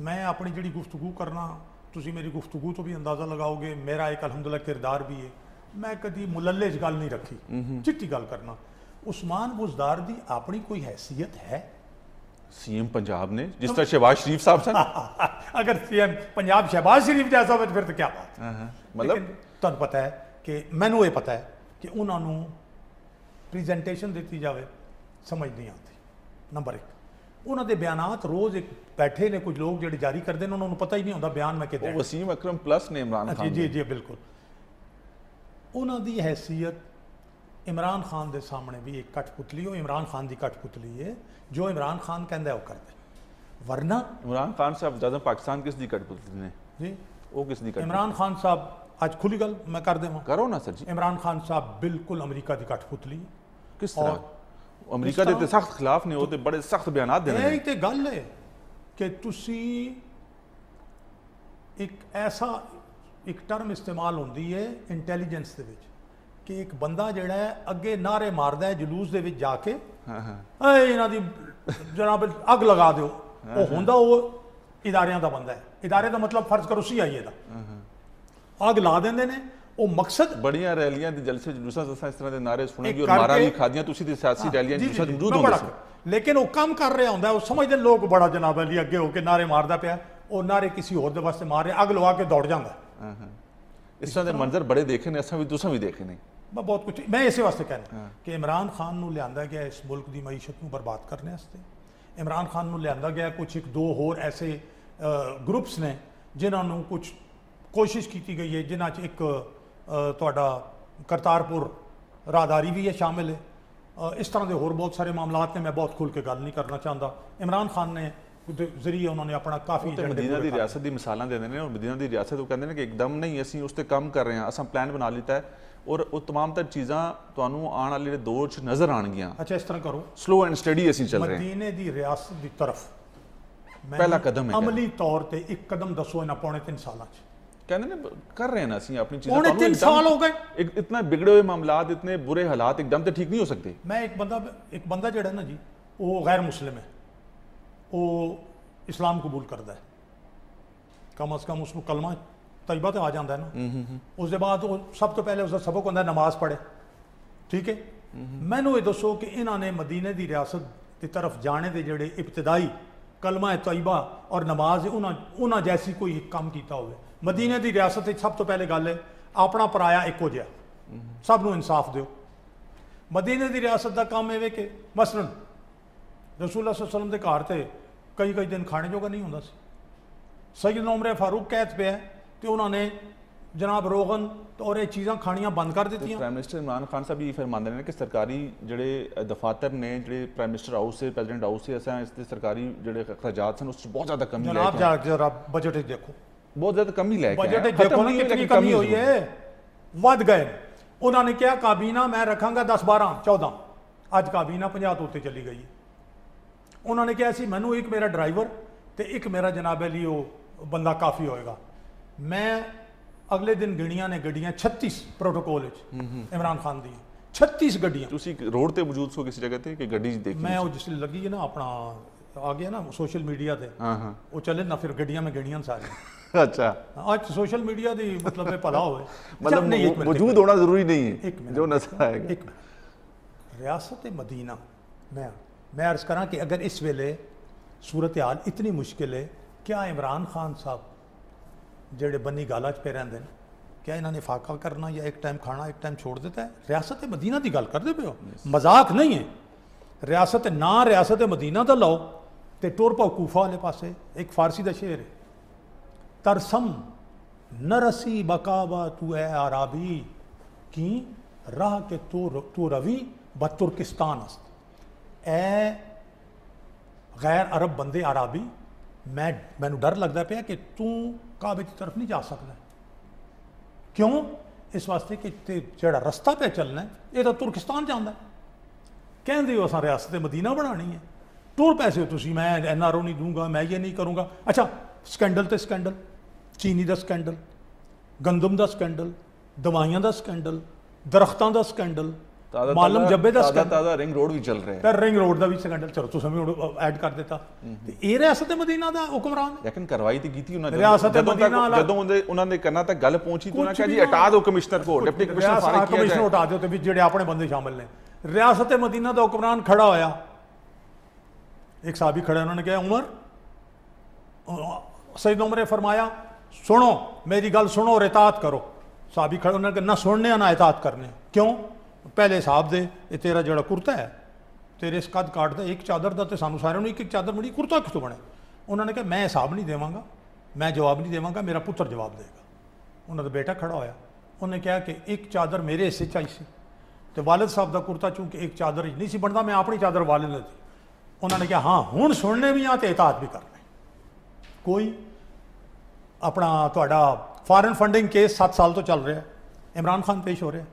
मैं अपनी जी गुफ्तगू करना, तुसी मेरी गुफ्तगू तो भी अंदाज़ा लगाओगे मेरा एक अल्हम्दुलिल्लाह किरदार भी है। मैं कभी मुलल्ले च गल नहीं रखी, चिट्टी गल करना। उस्मान बुज़दार दी अपनी कोई हैसियत है? CM पंजाब ने जिस तरह शहबाज शरीफ साहब सन अगर CM पंजाब शहबाज शरीफ जैसा हो फिर तो क्या बात। मतलब तुहानूं पता है कि मैनूं ये पता है कि उन्होंने प्रेजेंटेशन दी जाए समझ नहीं आती। नंबर 1 उन्होंने बयानात रोज़ एक बैठे ने कुछ लोग जो जारी करते हैं उन्होंने पता ही नहीं होता बयान मैं कितना। वसीम अकरम प्लस ने इमरान खान जी जी बिल्कुल। उन्होंने हैसियत इमरान खान के सामने भी एक कठपुतली हो, इमरान खान की कठपुतली है, जो इमरान खान कहता है वो करते, वरना इमरान खान साहब ज़्यादा पाकिस्तान किस दी कठपुतली ने जी वो किस दी? इमरान खान साहब आज खुली गल मैं कर देवां, करो ना सर जी। इमरान खान साहब बिल्कुल अमरीका की कठपुतली। किस तरह? अमरीका के सख्त खिलाफ ने, वो तो बड़े सख्त बयान देने। यही तो गल है कि तुसी एक ऐसा एक टर्म इस्तेमाल होती है इंटैलीजेंस दे विच कि एक बंदा जिहड़ा है अगे नारे मारदा है जुलूस दे विच जाके इन्हां दी जनाब अग लगा दो, वो हुंदा वो इदारियां दा बंदा है। इदारे दा मतलब फर्ज करो CIA दा, अग ला देंदे ने। वो मकसद बड़ियां रैलियां ते जलसे जुलूसां इस तरह दे नारे सुनेगी और मारा भी खादियां तुसी ते सियासी रैलियां जुलूसां मौजूद होंदे सी, लेकिन वो काम कर रहा हुंदा, वो समझदे लोग बड़ा जनाब अली अगे होके नारे मारदा पिया, वो नारे किसी होर दे वास्ते मार रहे, अग लगा के दौड़ जांदा। इस तरह के मंजर बड़े देखे ने, असां भी तुसां भी देखे ने। बहुत कुछ मैं इस वास्ते कहना कि इमरान खान नूं लियांदा गया इस मुल्क की मईशत नूं बर्बाद करने वास्ते। इमरान खान नूं लियांदा गया कुछ एक दो होर ऐसे ग्रुप्स ने जिन्हां नूं कुछ कोशिश की गई है, जिन्हां च एक तुहाडा करतारपुर राहदारी भी है शामिल है। इस तरह के होर बहुत सारे मामलात ने, मैं बहुत खुल के गल नहीं करना चाहता। इमरान खान ने जरिए उन्होंने अपना काफ़ी मदीना की रियासत की मिसालां देंदे ने और मदीना की रियासत वो कहते हैं कि एकदम नहीं असीं उस ते काम कर रहे हैं, असां प्लान बना लिता है और वो तमाम तर चीज़ां तुहानूं आने वाले दौर च नज़र आउणगियां। अच्छा इस तरह करो, स्लो एंड स्टडी असीं चल रहे हैं। मदीने की रियासत की तरफ पहला कदम है, अमली तौर पर एक कदम दसो इन्हां पौने 3 साल कहते ने कर रहे हैं ना असीं अपनी चीज़ें। पौने 3 साल हो गए, इतना बिगड़े हुए मामलात, इतने बुरे हालात एकदम तो ठीक नहीं हो सकते। मैं एक बंदा जिहड़ा ना जी वो गैर मुस्लिम है, वो इस्लाम कबूल करता है, कम अज़ कम उसको कलमा तैयबा तो आ जाता है ना। उसके बाद वो सब तो पहले उसका सबक होंदा नमाज पढ़े, ठीक है। मैनू ये दसो कि इन्होंने मदीने की रियासत की तरफ जाने के जोड़े इब्तदाई कलमा तैयबा और नमाज उन्होंने जैसी कोई काम किया हो। मदीने की रियासत सब तो पहले गल है अपना पराया एको जिहा, सब नूं इंसाफ दिओ। मदीने की रियासत का काम है कि मसलन रसूलुल्लाह सल्लल्लाहु अलैहि वसल्लम के घर से कई दिन खाने जोगा नहीं होंदा सी। सैयदना उमर फारूक कैद पे है तो उन्होंने जनाब रोगन और ये चीज़ां खानियां बंद कर दी। प्राइम मिनिस्टर इमरान खान साहब ये फरमाते हैं कि सरकारी जोड़े दफातर ने जोड़े प्राइम मिनिस्टर हाउस से प्रेजिडेंट हाउस से असा इसके सरकारी जोड़े अखराजात हैं उस बहुत ज़्यादा कमी जनाब जरा बजट देखो, बहुत ज़्यादा कमी लेके बजट देखो ना कितनी कमी हुई है, वध गए। उन्होंने क्या काबीना मैं रखांगा 10 12 14, अज काबीना 50 तो उत्ते चली गई है। उन्होंने कहा सी मैनू एक मेरा ड्राइवर तो एक मेरा जनाबे लिए वो बंदा काफ़ी होएगा। मैं अगले दिन गिणियां ने गड्डियां 36 प्रोटोकॉल इमरान खान दी 36 गड्डियां रोड ते मौजूद सो किसी जगह ते कि गड्डी देखी मैं वो जिसले लगी है ना अपना आ गया ना सोशल मीडिया ते वो चले ना फिर गड्डियां में गिणियां सारी। अच्छा आज सोशल मीडिया दी मतलब भला होए मतलब मौजूद होना जरूरी नहीं है जो नजर आएगा। एक रियासत मदीना मैं अर्ज करा कि अगर इस वेले सूरत हाल इतनी मुश्किल है, क्या इमरान खान साहब जेड़े बनी गाला पे रहते हैं क्या इन्होंने फाका करना या एक टाइम खाना एक टाइम छोड़ देता है? रियासत मदीना की गल करते पे हो, मजाक नहीं है। रियासत ना रियासत मदीना तो लाओ तो टुर पाओ कूफा वाले पासे। एक फारसी का शेर है, तरसम नरसी बकावा तू है आराबी की राह के तू रवि ब तुर्किस्तान अस्त। ए गैर अरब बंदे आराबी मैनू डर लगता पाया कि तू काबे की तरफ नहीं जा सकता। क्यों? इस वास्ते कि जेड़ा रस्ता पे चलना है ये तो तुर्किस्तान जाता है। कहते हो असा रियासत मदीना बनानी है, टूर पैसे तुसी मैं NRO नहीं दूंगा, मैं ये नहीं करूँगा। अच्छा स्कैंडल तो स्कैंडल, चीनी का स्कैंडल, गंदम का स्कैंडल, दवाइयां का स्कैंडल, दरख्तों का स्कैंडल, मालम जब्बे का स्कैंडल, रिंग रोड भी चल रहे हैं, रिंग रोड का भी स्कैंडल। चलो तुम ऐड कर देता ये रियासत मदीना का हुक्मरान लेकिन कार्रवाई तो की थी उन्होंने। रियासत मदीना जदों उन्होंने करना तो गल पहुंची तो उन्होंने कहा जी हटा दो कमिश्नर को, डिप्टी कमिश्नर फारिग किया जाए, हटा दो तो जेडे अपने बंदे शामिल ने। रियासत मदीना का हुक्मरान खड़ा होया, एक साहबी खड़ा, उन्होंने कहा उमर, सैयदना उमर ने फरमाया सुनो मेरी गल सुनो और इताअत करो। साहबी खड़े, उन्होंने कहा ना सुनने ना इताअत करने। क्यों? पहले हिसाब दे ये तेरा जड़ा कुर्ता है तेरे इस कद काट दे एक चादर का तो सानू सारे एक एक चादर बड़ी कुर्ता कितों बने। उन्होंने कहा मैं हिसाब नहीं देवांगा, मैं जवाब नहीं देवांगा, मेरा पुत्र जवाब देगा। उन्होंने बेटा खड़ा होया, उन्हें कहा कि एक चादर मेरे हिस्से चाहिए सी तो वालिद साहब का कुर्ता चूंकि एक चादर ही नहीं सी बनता, मैं अपनी चादर वालिद ने दी। उन्होंने कहा हाँ हुण सुनने भी आ तो इताअत भी करना। कोई अपना तुहाडा फॉरेन फंडिंग केस 7 साल तो चल रहा है, इमरान खान पेश हो रहे हैं।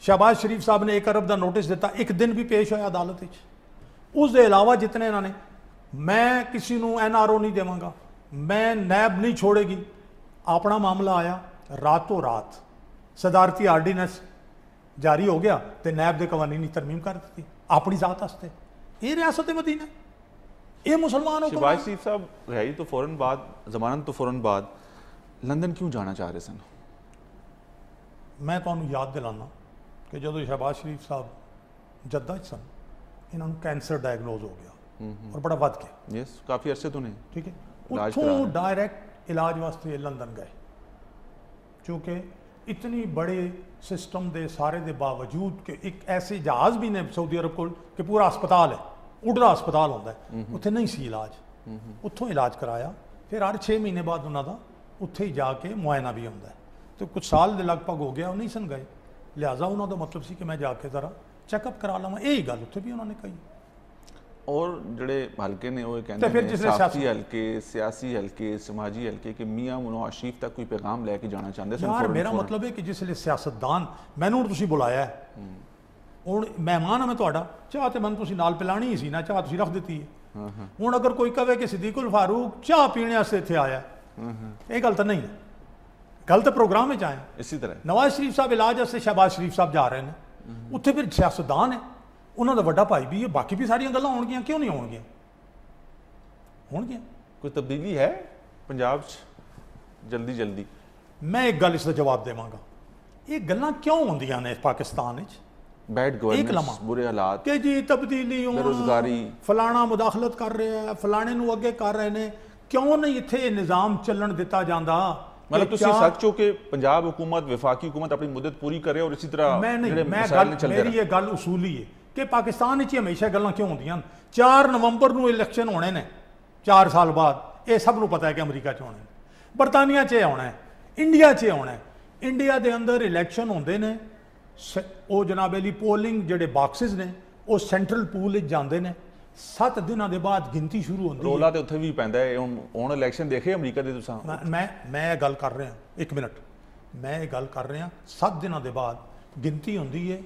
शहबाज शरीफ साहब ने 1 अरब का नोटिस दिता, एक दिन भी पेश होया अदालत। उसके अलावा जितने इन्होंने, मैं किसी को NRO नहीं देवांगा, मैं नैब नहीं छोड़ेगी। अपना मामला आया रातों रात सदारती आर्डीनेंस जारी हो गया तो नैब के कवानीन की तरमीम कर दी अपनी जात वास्ते। ये रियासत मदीना, ये मुसलमान हो। शहबाज शरीफ साहब रही तो फौरन बाद, जमानत तो फौरन बाद लंदन क्यों जाना चाह रहे सन? मैं तुहानू याद दिलाना कि जो शहबाज शरीफ साहब जद्दा सन, इन्होंने कैंसर डायगनोज हो गया और बड़ा वध गया। यस, काफ़ी अरसे तो नहीं, ठीक है। उतों डायरैक्ट इलाज वास्ते लंदन गए, क्योंकि इतनी बड़े सिस्टम के सारे के बावजूद कि एक ऐसे जहाज़ भी ने सऊदी अरब को कि पूरा अस्पताल है, उड़दा अस्पताल होता है, उत्थे नहीं सी इलाज। उत्थों इलाज कराया, फिर हर 6 महीने बाद उन्होंने उत्थे ही जाके मुआयना भी होता है। तो कुछ साल के लगभग हो गया, वो नहीं सन गए, लिहाजा उन्होंने मतलब सी कि मैं जाके जरा चैकअप करा लवां। यही गल उत्थे भी उन्होंने कही। और जड़े हल्के ने वो कहते हैं सियासी हल्के, सियासी हल्के, समाजी हल्के कि मियाँ नवाज शरीफ तक कोई पैगाम लैके जाना चाहते हैं। यार मेरा मतलब है कि जिसले सियासतदान मैनू तुसीं बुलाया है, हुण मेहमान मैं तुहाडा, चाह तो मैं तुसीं नाल पिलानी ही सी ना, चाह तुसीं रख दी है। हुण अगर कोई कहे कि सिद्दीकुल फारूक चाह पीने वास्ते इत्थे आया, ये गल तो नहीं है, गल तो प्रोग्राम में आए। इसी तरह नवाज शरीफ साहब इलाज वास्ते शहबाज शरीफ साहब जा रहे हैं, उत्थे फिर सियासतदान है, उन्होंने बड़ा भाई भी है, बाकी भी सारिया गल्लां होणगियां, क्यों नहीं होणगियां? ਹੋਣਗੀਆਂ। ਕੋਈ ਤਬਦੀਲੀ ਹੈ ਪੰਜਾਬ 'ਚ ਜਲਦੀ? ਮੈਂ ਇੱਕ ਗੱਲ ਇਸ ਦਾ ਜਵਾਬ ਦੇਵਾਂਗਾ, ਇਹ ਗੱਲਾਂ ਕਿਉਂ ਹੁੰਦੀਆਂ ਨੇ ਪਾਕਿਸਤਾਨ ਵਿੱਚ? ਬੈਡ ਇੱਕ ਗਵਰਨੈਂਸ, ਲਮਾ ਬੁਰੇ ਹਾਲਾਤ, ਕਿ ਜੀ ਤਬਦੀਲੀ ਹੋਣ, ਬੇਰੁਜ਼ਗਾਰੀ, ਫਲਾਣਾ ਮੁਦਾਖਲਤ ਕਰ ਰਿਹਾ ਹੈ, ਫਲਾਣੇ ਨੂੰ ਅੱਗੇ ਕਰ ਰਹੇ ਨੇ, ਕਿਉਂ ਨਹੀਂ ਇੱਥੇ ਇਹ ਨਿਜ਼ਾਮ ਚੱਲਣ ਦਿੱਤਾ ਜਾਂਦਾ? मतलब ਕਿ ਤੁਸੀਂ ਕਿਆ- ਸੱਚ ਹੋ ਕਿ ਪੰਜਾਬ हुकूमत वफाकी हुकूमत अपनी मुद्दत पूरी करे और इसी तरह मैं नहीं, ਜਿਹੜੇ मैं ਮਸਾਇਲ गल ਨੇ ਚੱਲਦੇ मेरी ये गल उसूली है कि पाकिस्तान ਵਿੱਚ हमेशा ਗੱਲਾਂ ਕਿਉਂ ਹੁੰਦੀਆਂ ਹਨ? 4 ਨਵੰਬਰ ਨੂੰ ਇਲੈਕਸ਼ਨ ਹੋਣੇ ਨੇ 4 ਸਾਲ ਬਾਅਦ, ਇਹ ਸਭ ਨੂੰ ਪਤਾ ਹੈ ਕਿ ਅਮਰੀਕਾ 'ਚ ਹੋਣੇ ਨੇ, ਬਰਤਾਨੀਆ 'ਚ ਆਉਣਾ ਹੈ, ਇੰਡੀਆ 'ਚ ਆਉਣਾ ਹੈ। ਇੰਡੀਆ ਦੇ ਅੰਦਰ ਇਲੈਕਸ਼ਨ ਹੁੰਦੇ ਨੇ, ਉਹ ਜਨਾਬ ਅਲੀ ਪੋਲਿੰਗ ਜਿਹੜੇ ਬਾਕਸਿਸ ਨੇ ਉਹ ਸੈਂਟਰਲ ਪੂਲ ਵਿੱਚ ਜਾਂਦੇ ਨੇ, 7 ਦਿਨਾਂ ਦੇ ਬਾਅਦ ਗਿਣਤੀ ਸ਼ੁਰੂ ਹੁੰਦੀ ਹੈ। ਰੋਲਾ ਤੇ ਉੱਥੇ ਵੀ ਪੈਂਦਾ ਹੈ। ਹੁਣ ਇਲੈਕਸ਼ਨ ਦੇਖੇ ਅਮਰੀਕਾ ਦੇ ਤੁਸੀਂ? ਮੈਂ ਇਹ ਗੱਲ ਕਰ ਰਿਹਾ, 1 ਮਿੰਟ, ਮੈਂ ਇਹ ਗੱਲ ਕਰ ਰਿਹਾ, 7 ਦਿਨਾਂ ਦੇ ਬਾਅਦ ਗਿਣਤੀ ਹੁੰਦੀ ਹੈ।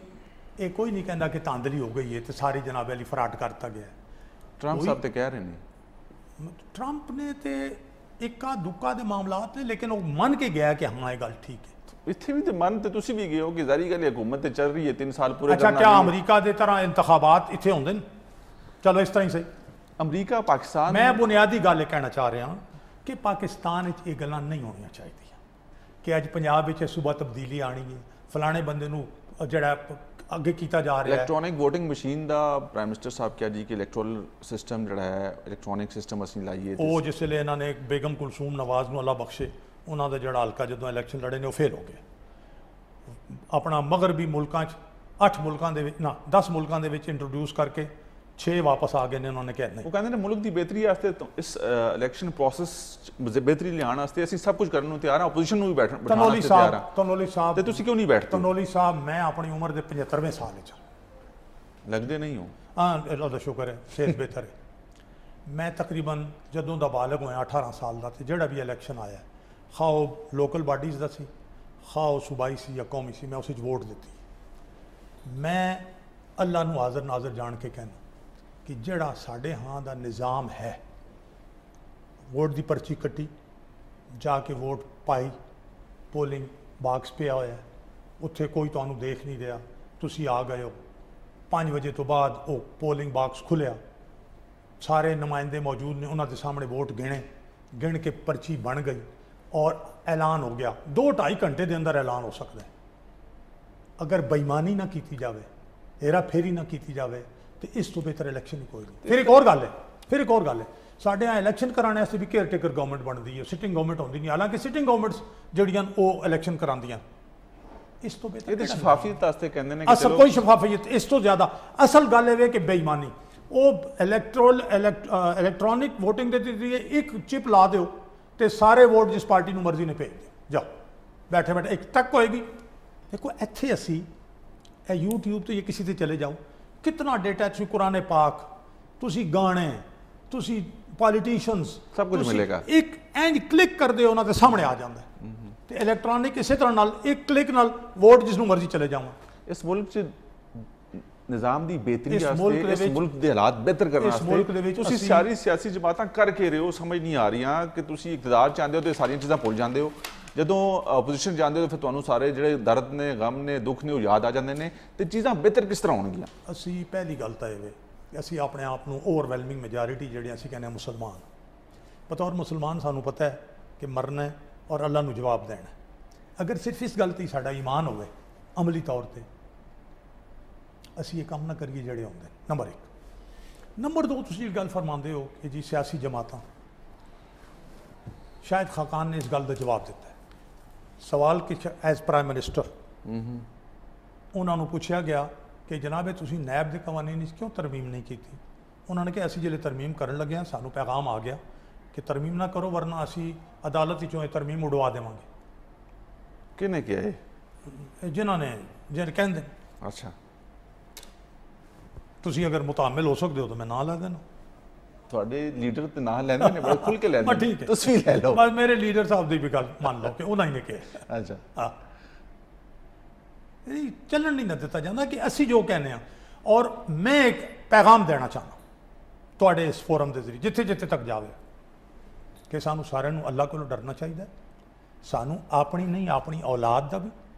ਇਹ ਕੋਈ ਨਹੀਂ ਕਹਿੰਦਾ ਕਿ ਧਾਂਦਲੀ ਹੋ ਗਈ ਹੈ ਤੇ ਸਾਰੀ ਜਨਾਬ ਅਲੀ ਫਰਾਟ ਕਰਤਾ ਗਿਆ। ਟਰੰਪ ਸਾਹਿਬ ਤੇ ਕਹਿ ਰਹੇ ਨੇ। ਟਰੰਪ ਨੇ ਤੇ ਇੱਕਾ ਦੁੱਕਾ ਦੇ ਮਾਮਲਾਤ ਨੇ, ਲੇਕਿਨ ਉਹ ਮੰਨ ਕੇ ਗਿਆ ਕਿ ਹਾਂ ਇਹ ਗੱਲ ਠੀਕ ਹੈ। ਇੱਥੇ ਵੀ ਤੇ ਮਨ ਤੇ ਤੁਸੀਂ ਵੀ ਗਏ ਹੋ ਕਿ ਜ਼ਾਰੀ ਗੱਲ ਹਕੂਮਤ ਤੇ ਚੱਲ ਰਹੀ ਹੈ 3 ਸਾਲ ਪੂਰੇ ਅੱਛਾ, ਕਿਆ ਅਮਰੀਕਾ ਦੇ ਤਰ੍ਹਾਂ ਇੰਤਖਾਬਾਤ ਇੱਥੇ ਹੁੰਦੇ ਨੇ? ਚਲੋ ਇਸ ਤਰ੍ਹਾਂ ਹੀ ਸਹੀ। ਅਮਰੀਕਾ ਪਾਕਿਸਤਾਨ ਮੈਂ ਬੁਨਿਆਦੀ ਗੱਲ ਇਹ ਕਹਿਣਾ ਚਾਹ ਰਿਹਾ ਕਿ ਪਾਕਿਸਤਾਨ ਵਿੱਚ ਇਹ ਗੱਲਾਂ ਨਹੀਂ ਹੋਣੀਆਂ ਚਾਹੀਦੀਆਂ ਕਿ ਅੱਜ ਪੰਜਾਬ ਵਿੱਚ ਸੂਬਾ ਤਬਦੀਲੀ ਆਣੀ ਹੈ, ਫਲਾਣੇ ਬੰਦੇ ਨੂੰ ਜਿਹੜਾ ਅੱਗੇ ਕੀਤਾ ਜਾ ਰਿਹਾ ਹੈ। ਇਲੈਕਟ੍ਰੋਨਿਕ VOTING ਮਸ਼ੀਨ ਦਾ ਪ੍ਰਾਈਮ ਮਿਨਿਸਟਰ ਸਾਹਿਬ ਕਿਹਾ ਜੀ ਕਿ ਇਲੈਕਟੋਰਲ ਸਿਸਟਮ ਜਿਹੜਾ ਹੈ ਇਲੈਕਟ੍ਰੋਨਿਕ ਸਿਸਟਮ ਅਸੀਂ ਲਾਈਏ। ਉਹ ਜਿਸ ਵੇਲੇ ਇਹਨਾਂ ਨੇ ਬੇਗਮ ਕੁਲਸੂਮ ਨਵਾਜ਼ ਨੂੰ ਅੱਲਾ ਬਖਸ਼ੇ, ਉਹਨਾਂ ਦਾ ਜਿਹੜਾ ਹਲਕਾ ਜਦੋਂ ਇਲੈਕਸ਼ਨ ਲੜੇ ਨੇ ਉਹ ਫੇਲ ਹੋ ਗਿਆ। ਆਪਣਾ ਮਗਰਬੀ ਮੁਲਕਾਂ 'ਚ 8 ਮੁਲਕਾਂ ਦੇ ਵਿੱਚ ਨਾ 10 ਮੁਲਕਾਂ ਦੇ ਵਿੱਚ ਇੰਟਰੋਡਿਊਸ ਕਰਕੇ 6 ਵਾਪਸ ਆ ਗਏ ਨੇ। ਉਹਨਾਂ ਨੇ ਕਿਹਾ ਨਹੀਂ, ਉਹ ਕਹਿੰਦੇ ਨੇ ਮੁਲਕ ਦੀ ਬਿਹਤਰੀ ਵਾਸਤੇ ਇਸ ਇਲੈਕਸ਼ਨ ਪ੍ਰੋਸੈਸ 'ਚ ਬਿਹਤਰੀ ਲਿਆਉਣ ਵਾਸਤੇ ਅਸੀਂ ਸਭ ਕੁਝ ਕਰਨ ਨੂੰ ਤਿਆਰ ਹਾਂ, ਆਪੋਜੀਸ਼ਨ ਨੂੰ ਵੀ ਬਿਠਾਉਣ ਤਨੋਲੀ ਵਾਸਤੇ ਤਿਆਰ ਹਾਂ। ਸਾਹਿਬ ਤੇ ਤੁਸੀਂ ਕਿਉਂ ਨਹੀਂ ਬੈਠਦੇ? ਤਨੋਲੀ ਸਾਹਿਬ, ਮੈਂ ਆਪਣੀ ਉਮਰ ਦੇ 75ਵੇਂ ਸਾਲ ਵਿੱਚ ਲੱਗਦੇ ਨਹੀਂ ਹੋ। ਹਾਂ, ਅੱਲਾ ਦਾ ਸ਼ੁਕਰ ਹੈ, ਸਿਹਤ ਬਿਹਤਰ ਹੈ। ਮੈਂ ਤਕਰੀਬਨ ਜਦੋਂ ਦਾ ਬਾਲਗ ਹੋਇਆ 18 ਸਾਲ ਦਾ, ਤੇ ਜਿਹੜਾ ਵੀ ਇਲੈਕਸ਼ਨ ਆਇਆ, ਖਾਓ ਲੋਕਲ ਬਾਡੀਜ਼ ਦਾ ਸੀ, ਖਾਓ ਸੂਬਾਈ ਸੀ ਜਾਂ ਕੌਮੀ ਸੀ, ਮੈਂ ਉਸ ਵਿੱਚ ਵੋਟ ਦਿੱਤੀ। ਮੈਂ ਅੱਲਾ ਨੂੰ ਹਾਜ਼ਰ ਨਾਜ਼ਰ ਜਾਣ ਕੇ ਕਹਿਣਾ ਕਿ ਜਿਹੜਾ ਸਾਡੇ ਹਾਂ ਦਾ ਨਿਜ਼ਾਮ ਹੈ, ਵੋਟ ਦੀ ਪਰਚੀ ਕੱਟੀ, ਜਾ ਕੇ ਵੋਟ ਪਾਈ, ਪੋਲਿੰਗ ਬਾਕਸ ਪਿਆ ਹੋਇਆ, ਉੱਥੇ ਕੋਈ ਤੁਹਾਨੂੰ ਦੇਖ ਨਹੀਂ ਰਿਹਾ, ਤੁਸੀਂ ਆ ਗਏ ਹੋ, 5 ਵਜੇ ਤੋਂ ਬਾਅਦ ਉਹ ਪੋਲਿੰਗ ਬਾਕਸ ਖੁੱਲਿਆ, ਸਾਰੇ ਨੁਮਾਇੰਦੇ ਮੌਜੂਦ ਨੇ, ਉਹਨਾਂ ਦੇ ਸਾਹਮਣੇ ਵੋਟ ਗਿਣ ਕੇ ਪਰਚੀ ਬਣ ਗਈ ਔਰ ਐਲਾਨ ਹੋ ਗਿਆ। 2-2.5 ਘੰਟੇ ਦੇ ਅੰਦਰ ਐਲਾਨ ਹੋ ਸਕਦਾ ਹੈ। ਅਗਰ ਬੇਈਮਾਨੀ ਨਾ ਕੀਤੀ ਜਾਵੇ, ਹੇਰਾ ਫੇਰੀ ਨਾ ਕੀਤੀ ਜਾਵੇ, ਤੇ ਇਸ ਤੋਂ ਬਿਹਤਰ ਇਲੈਕਸ਼ਨ ਹੀ ਕੋਈ ਨਹੀਂ। ਫਿਰ ਇੱਕ ਹੋਰ ਗੱਲ ਹੈ, ਸਾਡੇ ਆ ਇਲੈਕਸ਼ਨ ਕਰਾਉਣ ਵਾਸਤੇ ਵੀ ਕੇਅਰ ਟੇਕਰ ਗਵਰਨਮੈਂਟ ਬਣਦੀ ਹੈ, ਸਿਟਿੰਗ ਗਵਰਨਮੈਂਟ ਹੁੰਦੀ ਨਹੀਂ। ਹਾਲਾਂਕਿ ਸਿਟਿੰਗ ਗਵਰਨਮੈਂਟਸ ਜਿਹੜੀਆਂ ਉਹ ਇਲੈਕਸ਼ਨ ਕਰਾਉਂਦੀਆਂ, ਇਸ ਤੋਂ ਬਿਹਤਰ ਇਹ ਤੇ ਸ਼ਫਾਫੀਅਤ ਵਾਸਤੇ ਕਹਿੰਦੇ ਨੇ ਅਸਲ ਕੋਈ ਸ਼ਫਾਫੀਅਤ ਇਸ ਤੋਂ ਜ਼ਿਆਦਾ ਅਸਲ ਗੱਲ ਇਹ ਵੇ ਕਿ ਬੇਈਮਾਨੀ। ਉਹ ਇਲੈਕਟ੍ਰੋਨਿਕ VOTING ਦੇ ਦਿੱਤੀ, ਇੱਕ ਚਿਪ ਲਾ ਦਿਓ ਤੇ ਸਾਰੇ ਵੋਟ ਜਿਸ ਪਾਰਟੀ ਨੂੰ ਮਰਜ਼ੀ ਨੇ ਭੇਜ ਦਿਓ, ਜਾਓ ਬੈਠੇ ਬੈਠੇ ਇੱਕ ਤੱਕ ਹੋਏਗੀ। ਦੇਖੋ ਇੱਥੇ ਅਸੀਂ ਇਹ YouTube ਤੇ ਕਿਸੇ ਤੇ ਚਲੇ ਜਾਓ, ਕਿਤਨਾ ਡੇਟਾ, ਤੁਸੀਂ ਕੁਰਾਨ ਪਾਕ, ਤੁਸੀਂ ਗਾਣੇ, ਤੁਸੀਂ ਪੋਲੀਟੀਸ਼ੀਅਨਸ, ਸਭ ਕੁਝ ਮਿਲੇਗਾ। ਇੱਕ ਇੰਜ ਕਲਿੱਕ ਕਰਦੇ ਹੋ, ਉਹਨਾਂ ਦੇ ਸਾਹਮਣੇ ਆ ਜਾਂਦਾ ਹੈ। ਤੇ ਇਲੈਕਟ੍ਰੋਨਿਕ ਇਸੇ ਤਰ੍ਹਾਂ ਨਾਲ ਇੱਕ ਕਲਿੱਕ ਨਾਲ ਵੋਟ ਜਿਸ ਨੂੰ ਮਰਜ਼ੀ ਚਲੇ ਜਾਵਾਂ। ਇਸ ਮੁਲਕ 'ਚ ਨਿਜ਼ਾਮ ਦੀ ਬਿਹਤਰੀ ਇਸ ਵਾਸਤੇ, ਮੁਲਕ ਦੇ ਇਸ ਵਿੱਚ- ਮੁਲਕ ਦੇ ਹਾਲਾਤ ਬਿਹਤਰ ਕਰਨ ਇਸ ਮੁਲਕ ਦੇ ਵਾਸਤੇ ਵਿੱਚ ਤੁਸੀਂ ਅਸੀਂ- ਸਾਰੀ ਸਿਆਸੀ ਜਮਾਤਾਂ ਕਰਕੇ ਰਹੇ ਹੋ, ਸਮਝ ਨਹੀਂ ਆ ਰਹੀਆਂ ਕਿ ਤੁਸੀਂ ਇਕਤਦਾਰ ਚਾਹੁੰਦੇ ਹੋ ਤੇ ਸਾਰੀਆਂ ਚੀਜ਼ਾਂ ਭੁੱਲ ਜਾਂਦੇ ਹੋ। ਜਦੋਂ ਆਪੋਜੀਸ਼ਨ ਜਾਂਦੇ ਹੋ ਫਿਰ ਤੁਹਾਨੂੰ ਸਾਰੇ ਜਿਹੜੇ ਦਰਦ ਨੇ, ਗਮ ਨੇ, ਦੁੱਖ ਨੇ ਉਹ ਯਾਦ ਆ ਜਾਂਦੇ ਨੇ, ਤੇ ਚੀਜ਼ਾਂ ਬਿਹਤਰ ਕਿਸ ਤਰ੍ਹਾਂ ਹੋਣਗੀਆਂ? ਅਸੀਂ ਪਹਿਲੀ ਗੱਲ ਤਾਂ ਇਹ ਵੇ ਕਿ ਅਸੀਂ ਆਪਣੇ ਆਪ ਨੂੰ ਓਵਰਵੈਲਮਿੰਗ ਮੈਜੋਰਿਟੀ ਜਿਹੜੀ ਅਸੀਂ ਕਹਿੰਦੇ ਹਾਂ ਮੁਸਲਮਾਨ, ਬਤੌਰ ਮੁਸਲਮਾਨ ਸਾਨੂੰ ਪਤਾ ਹੈ ਕਿ ਮਰਨਾ ਹੈ ਔਰ ਅੱਲਾ ਨੂੰ ਜਵਾਬ ਦੇਣਾ ਹੈ। ਅਗਰ ਸਿਰਫ ਇਸ ਗੱਲ 'ਤੇ ਸਾਡਾ ਈਮਾਨ ਹੋਵੇ ਅਮਲੀ ਤੌਰ 'ਤੇ, ਅਸੀਂ ਇਹ ਕੰਮ ਨਾ ਕਰੀਏ ਜਿਹੜੇ ਹੁੰਦੇ। ਨੰਬਰ 1। ਨੰਬਰ 2, ਤੁਸੀਂ ਇਹ ਗੱਲ ਫਰਮਾਉਂਦੇ ਹੋ ਕਿ ਜੀ ਸਿਆਸੀ ਜਮਾਤਾਂ, ਸ਼ਾਇਦ ਖਾਕਾਨ ਨੇ ਇਸ ਗੱਲ ਦਾ ਜਵਾਬ ਦਿੱਤਾ ਹੈ। ਸਵਾਲ ਕਿ ਐਜ਼ ਪ੍ਰਾਈਮ ਮਿਨਿਸਟਰ ਉਹਨਾਂ ਨੂੰ ਪੁੱਛਿਆ ਗਿਆ ਕਿ ਜਨਾਬ ਇਹ ਤੁਸੀਂ ਨੈਬ ਦੇ ਕਵਾਨੀਨ ਵਿੱਚ ਕਿਉਂ ਤਰਮੀਮ ਨਹੀਂ ਕੀਤੀ? ਉਹਨਾਂ ਨੇ ਕਿਹਾ ਅਸੀਂ ਜਿਹੜੇ ਤਰਮੀਮ ਕਰਨ ਲੱਗੇ ਹਾਂ, ਸਾਨੂੰ ਪੈਗਾਮ ਆ ਗਿਆ ਕਿ ਤਰਮੀਮ ਨਾ ਕਰੋ, ਵਰਨਾ ਅਸੀਂ ਅਦਾਲਤ ਵਿੱਚੋਂ ਇਹ ਤਰਮੀਮ ਉਡਵਾ ਦੇਵਾਂਗੇ। ਕਿਹਨੇ ਕਿਹਾ ਇਹ? ਜਿਨ੍ਹਾਂ ਨੇ ਜਿਹੜੇ ਕਹਿੰਦੇ ਨੇ, ਅੱਛਾ, ਤੁਸੀਂ ਅਗਰ ਮੁਤਾਮਿਲ ਹੋ ਸਕਦੇ ਹੋ ਤਾਂ ਮੈਂ ਨਾਂ ਲੈ ਦੇਣਾ। ਤੁਹਾਡੇ ਲੀਡਰ ਤੇ ਨਾਂ ਲੈਂਦੇ ਨੇ, ਬੜੇ ਖੁੱਲ ਕੇ ਲੈਂਦੇ ਨੇ। ਠੀਕ ਹੈ, ਤੁਸੀਂ ਲੈ ਲਓ। ਬਸ ਮੇਰੇ ਲੀਡਰ ਸਾਹਿਬ ਦੀ ਵੀ ਗੱਲ ਮੰਨ ਲਓ ਕਿ ਉਹਨਾਂ ਹੀ ਨੇ ਕਿਹਾ। ਅੱਛਾ, ਹਾਂ, ਇਹ ਚੱਲਣ ਨਹੀਂ ਨਾ ਦਿੱਤਾ ਜਾਂਦਾ ਕਿ ਅਸੀਂ ਜੋ ਕਹਿੰਦੇ ਹਾਂ। ਔਰ ਮੈਂ ਇੱਕ ਪੈਗਾਮ ਦੇਣਾ ਚਾਹੁੰਦਾ ਤੁਹਾਡੇ ਇਸ ਫੋਰਮ ਦੇ ਜ਼ਰੀਏ, ਜਿੱਥੇ ਜਿੱਥੇ ਤੱਕ ਜਾਵੇ, ਕਿ ਸਾਨੂੰ ਸਾਰਿਆਂ ਨੂੰ ਅੱਲਾਹ ਕੋਲੋਂ ਡਰਨਾ ਚਾਹੀਦਾ। ਸਾਨੂੰ ਆਪਣੀ ਨਹੀਂ, ਆਪਣੀ ਔਲਾਦ ਦਾ ਵੀ,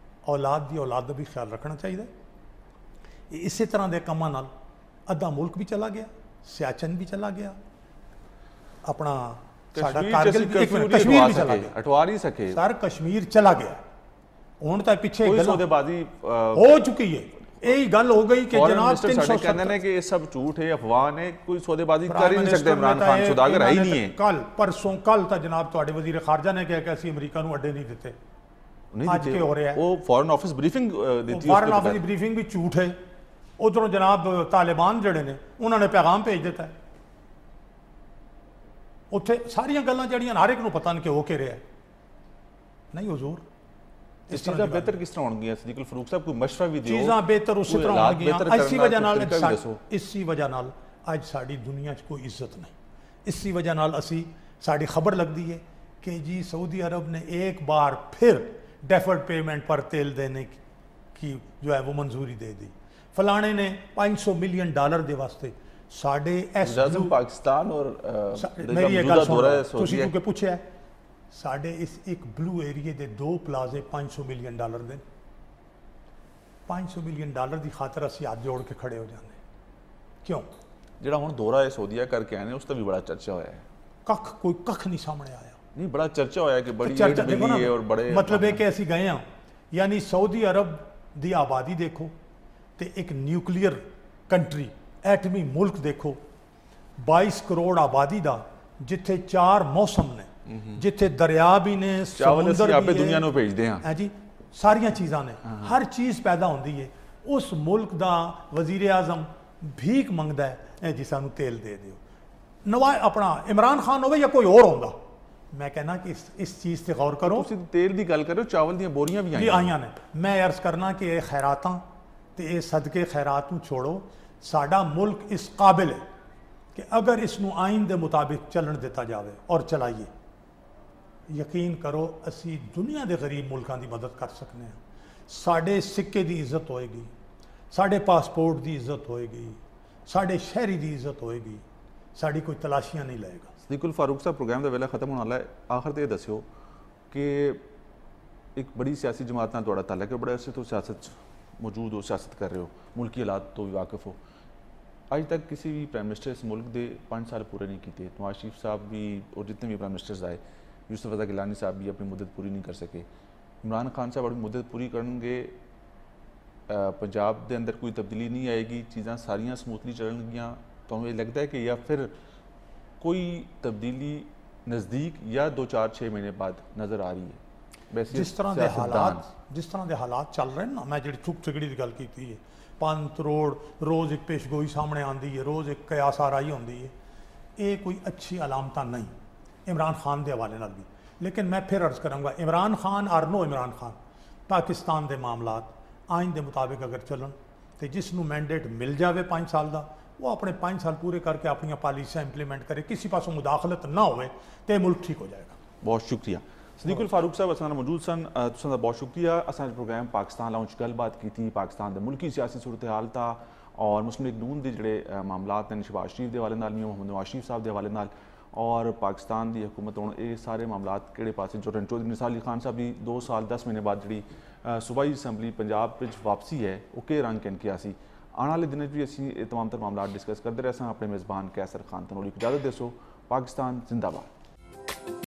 ਔਲਾਦ ਦੀ ਔਲਾਦ ਦਾ ਵੀ ਖਿਆਲ ਰੱਖਣਾ ਚਾਹੀਦਾ। ਇਸੇ ਤਰ੍ਹਾਂ ਦੇ ਕੰਮਾਂ ਨਾਲ ਅੱਧਾ ਮੁਲਕ ਵੀ ਚਲਾ ਗਿਆ, ਸਿਆਚਨ ਵੀ ਚਲਾ ਗਿਆ। ਆਪਣਾ ਸਾਡਾ ਕਸ਼ਮੀਰ ਕਾਰਗਿਲ ਚ ਇੱਕ ਮਿੰਟ, ਕਸ਼ਮੀਰ ਕਸ਼ਮੀਰ ਵੀ ਚਲਾ ਗਿਆ ਅਟਵਾ ਨਹੀਂ ਸਕੇ ਸਰ, ਕਸ਼ਮੀਰ ਚਲਾ ਗਿਆ। ਹੁਣ ਤਾਂ ਪਿੱਛੇ ਕੋਈ ਗੱਲਾਂ ਸੌਦੇਬਾਜ਼ੀ ਹੋ ਚੁੱਕੀ ਹੈ। ਇਹੀ ਗੱਲ ਹੋ ਗਈ ਕਿ ਜਨਾਬ ਸਾਡੇ 370 ਕਹਿੰਦੇ ਨੇ ਕਿ ਇਹ ਸਭ ਝੂਠ ਹੈ, ਅਫਵਾਹ ਨੇ, ਕੋਈ ਸੌਦੇਬਾਜ਼ੀ ਕਰ ਹੀ ਨਹੀਂ ਸਕਦੇ ਇਮਰਾਨ ਖਾਨ, ਸੁਦਾਗਰ ਹੈ ਹੀ ਨਹੀਂ ਹੈ। ਕੱਲ ਤਾਂ ਜਨਾਬ ਤੁਹਾਡੇ ਵਜ਼ੀਰ ਖਾਰਜਾ ਨੇ ਕਿਹਾ ਕਿ ਅਸੀਂ ਅਮਰੀਕਾ ਨੂੰ ਅੱਡੇ ਨਹੀਂ ਦਿੱਤੇ। ਅੱਜ ਕੀ ਹੋ ਰਿਹਾ ਹੈ? ਉਹ ਫੋਰਨ ਆਫਿਸ ਬਰੀਫਿੰਗ ਦਿੱਤੀ, ਫਾਰਨ ਆਫਿਸ ਦੀ ਬਰੀਫਿੰਗ ਵੀ ਝੂਠ ਹੈ। ਉਧਰੋਂ ਜਨਾਬ ਤਾਲਿਬਾਨ ਜਿਹੜੇ ਨੇ ਉਹਨਾਂ ਨੇ ਪੈਗਾਮ ਭੇਜ ਦਿੱਤਾ ਹੈ। ਉੱਥੇ ਸਾਰੀਆਂ ਗੱਲਾਂ ਜਿਹੜੀਆਂ ਹਰ ਇੱਕ ਨੂੰ ਪਤਾ ਨੇ ਕਿ ਹੋ ਕੇ ਰਿਹਾ ਨਹੀਂ ਹੁਜ਼ੂਰ। ਇਸ ਚੀਜ਼ਾਂ ਬਿਹਤਰ ਕਿਸ ਤਰ੍ਹਾਂ ਹੋਣਗੀਆਂ? ਸਦੀਕ ਉਲ ਫਾਰੂਕ ਸਾਹਿਬ ਕੋਈ ਮਸ਼ਵਰਾ ਵੀ ਦਿਓ। ਚੀਜ਼ਾਂ ਬਿਹਤਰ ਉਸੇ ਤਰ੍ਹਾਂ ਹਾਲਾਤ ਹੋਣਗੀਆਂ। ਬਿਹਤਰ ਇਸੀ ਕਰਨਾ ਵਜ੍ਹਾ ਨਾਲ ਕੋਈ ਤਰੀਕਾ ਵੀ ਦੱਸੋ। ਇਸੀ ਵਜ੍ਹਾ ਨਾਲ ਅੱਜ ਸਾਡੀ ਦੁਨੀਆ 'ਚ ਕੋਈ ਇੱਜ਼ਤ ਨਹੀਂ। इसी वजह नाल असी साड़ी खबर लगती है कि जी सऊदी अरब ने एक बार फिर डेफर्ड पेमेंट पर तेल देने की जो है वो मंजूरी दे दी। फलाने ने $500 मिलियन के वास्ते साढ़े पाकिस्तान और मेरी एक गल सुनो, क्योंकि पूछा साढ़े इस एक ब्लू एरिए के 2 प्लाजे $500 मिलियन दे। $500 मिलियन की खातर असी हाथ जोड़ के खड़े हो जाते। क्यों? ਜਿਹੜਾ ਹੁਣ ਦੌਰਾ ਹੈ ਸਊਦੀਆ ਕਰਕੇ ਆਏ ਨੇ, ਉਸ ਦਾ ਵੀ ਬੜਾ ਚਰਚਾ ਹੋਇਆ ਹੈ। कोई कख नहीं सामने आया। नहीं, बड़ा चर्चा होया कि बड़ी चर्चा एड देखो ना, मिली है और बड़े मतलब है कि ਅਸੀਂ ਗਏ ਹਾਂ, यानी सऊदी अरब ਦੀ आबादी देखो ਤੇ एक न्यूक्लियर कंट्री एटमी मुल्क देखो, 22 करोड़ आबादी ਦਾ, ਜਿੱਥੇ 4 मौसम ਨੇ, ਜਿੱਥੇ ਦਰਿਆ ਵੀ ਨੇ, ਸਮੁੰਦਰ ਵੀ ਆਪੇ ਦੁਨੀਆ ਨੂੰ ਭੇਜਦੇ ਹਾਂ। ਹੈ ਜੀ, ਸਾਰੀਆਂ ਚੀਜ਼ਾਂ ਨੇ, ਹਰ ਚੀਜ਼ ਪੈਦਾ ਹੁੰਦੀ ਹੈ। ਉਸ ਮੁਲਕ ਦਾ ਵਜ਼ੀਰ ਆਜ਼ਮ ਭੀਖ ਮੰਗਦਾ ਹੈ ਜੀ ਸਾਨੂੰ ਤੇਲ ਦੇ ਦਿਓ। ਨਵਾਜ਼ ਆਪਣਾ ਇਮਰਾਨ ਖਾਨ ਹੋਵੇ ਜਾਂ ਕੋਈ ਹੋਰ ਹੁੰਦਾ, मैं कहना कि इस चीज़ से गौर करो। तेल की गल करो, चावल दी बोरियां भी आईयां ने। मैं अर्ज करना कि ये खैरातां ते ये सदके खैरात नूं छोड़ो, साडा मुल्क इस काबिल है कि अगर इसनूं आइन दे मुताबिक चलन दिता जाए और चलाइए, यकीन करो असी दुनिया के गरीब मुल्कां दी मदद कर सकते हैं। साडे सिक्के की इज्जत होएगी, साडे पासपोर्ट की इज्जत होएगी, साडे शहरी की इज्जत होएगी, साडी कोई तलाशियां नहीं लेगा। सदीक उल फारूक साहब, प्रोग्राम का वेला खत्म होने वाला है। आखिर तो ये दस्यो कि एक बड़ी सियासी जमात नाल तुहाडा ताल्लुक है, बड़े अरसे तो सियासत मौजूद हो, सियासत कर रहे हो, मुल्की हालात तो भी वाकिफ हो। अज तक किसी भी प्राइम मिनिस्टर इस मुल्क के 5 साल पूरे नहीं किए। नवाज शरीफ साहब भी और जितने भी प्राइम मिनिस्टर्स आए, यूसुफ रज़ा गिलानी साहब भी अपनी मुद्दत पूरी नहीं कर सके। इमरान खान साहब अपनी मुद्दत पूरी करेंगे, पंजाब के अंदर कोई तब्दीली नहीं आएगी, चीज़ां सारियां स्मूथली चलणगियां। तो ये लगता है कि या फिर कोई तब्दीली नज़दीक या 2-4-6 महीने बाद नज़र आ रही है? वैसे जिस तरह के हालात चल रहे हैं ना, मैं जी चुप चिगड़ी की गल की है, 5 रोड रोज़ एक पेशगोई सामने आती है, रोज़ एक कयास आराई होती है, ये कोई अच्छी अलामत नहीं इमरान खान के हवाले नाल भी। लेकिन मैं फिर अर्ज करूँगा, इमरान खान और नो इमरान खान, पाकिस्तान के मामलात आइन के मुताबिक अगर चलन तो जिसनों मैंडेट मिल जाए 5 साल का, वो अपने 5 साल पूरे करके अपन पॉलिसियाँ इंप्लीमेंट करे, किसी पासों मुदाखलत ना हो तो मुल्क ठीक हो जाएगा। बहुत शुक्रिया सदीक उल फारूक साहब, असां मौजूद सन, तुसां बहुत शुक्रिया। असां प्रोग्राम पाकिस्तान लाउंज गलबात की थी, पाकिस्तान के मुल्की सियासी सूरत हाल था और मुस्लिम लीग नून के जोड़े मामलात हैं शहबाज शरीफ के हवाले नाल, मोहम्मद नवाज शरीफ साहब के हवाले नाल, और पाकिस्तान की हुकूमत होने, ये सारे मामलात किहड़े पासे जो चौधरी निसार अली खान साहब की 2 साल 10 महीने बाद जी सूबाई असैंबली पंजाब वापसी है, वो के रंग कहन किया सी। आने वाले दिन भी असी तमाम तर मामला डिस्कस करते रहे। अपने मेज़बान कैसर खान तनोली को इजाज़त दसो। पाकिस्तान जिंदाबाद।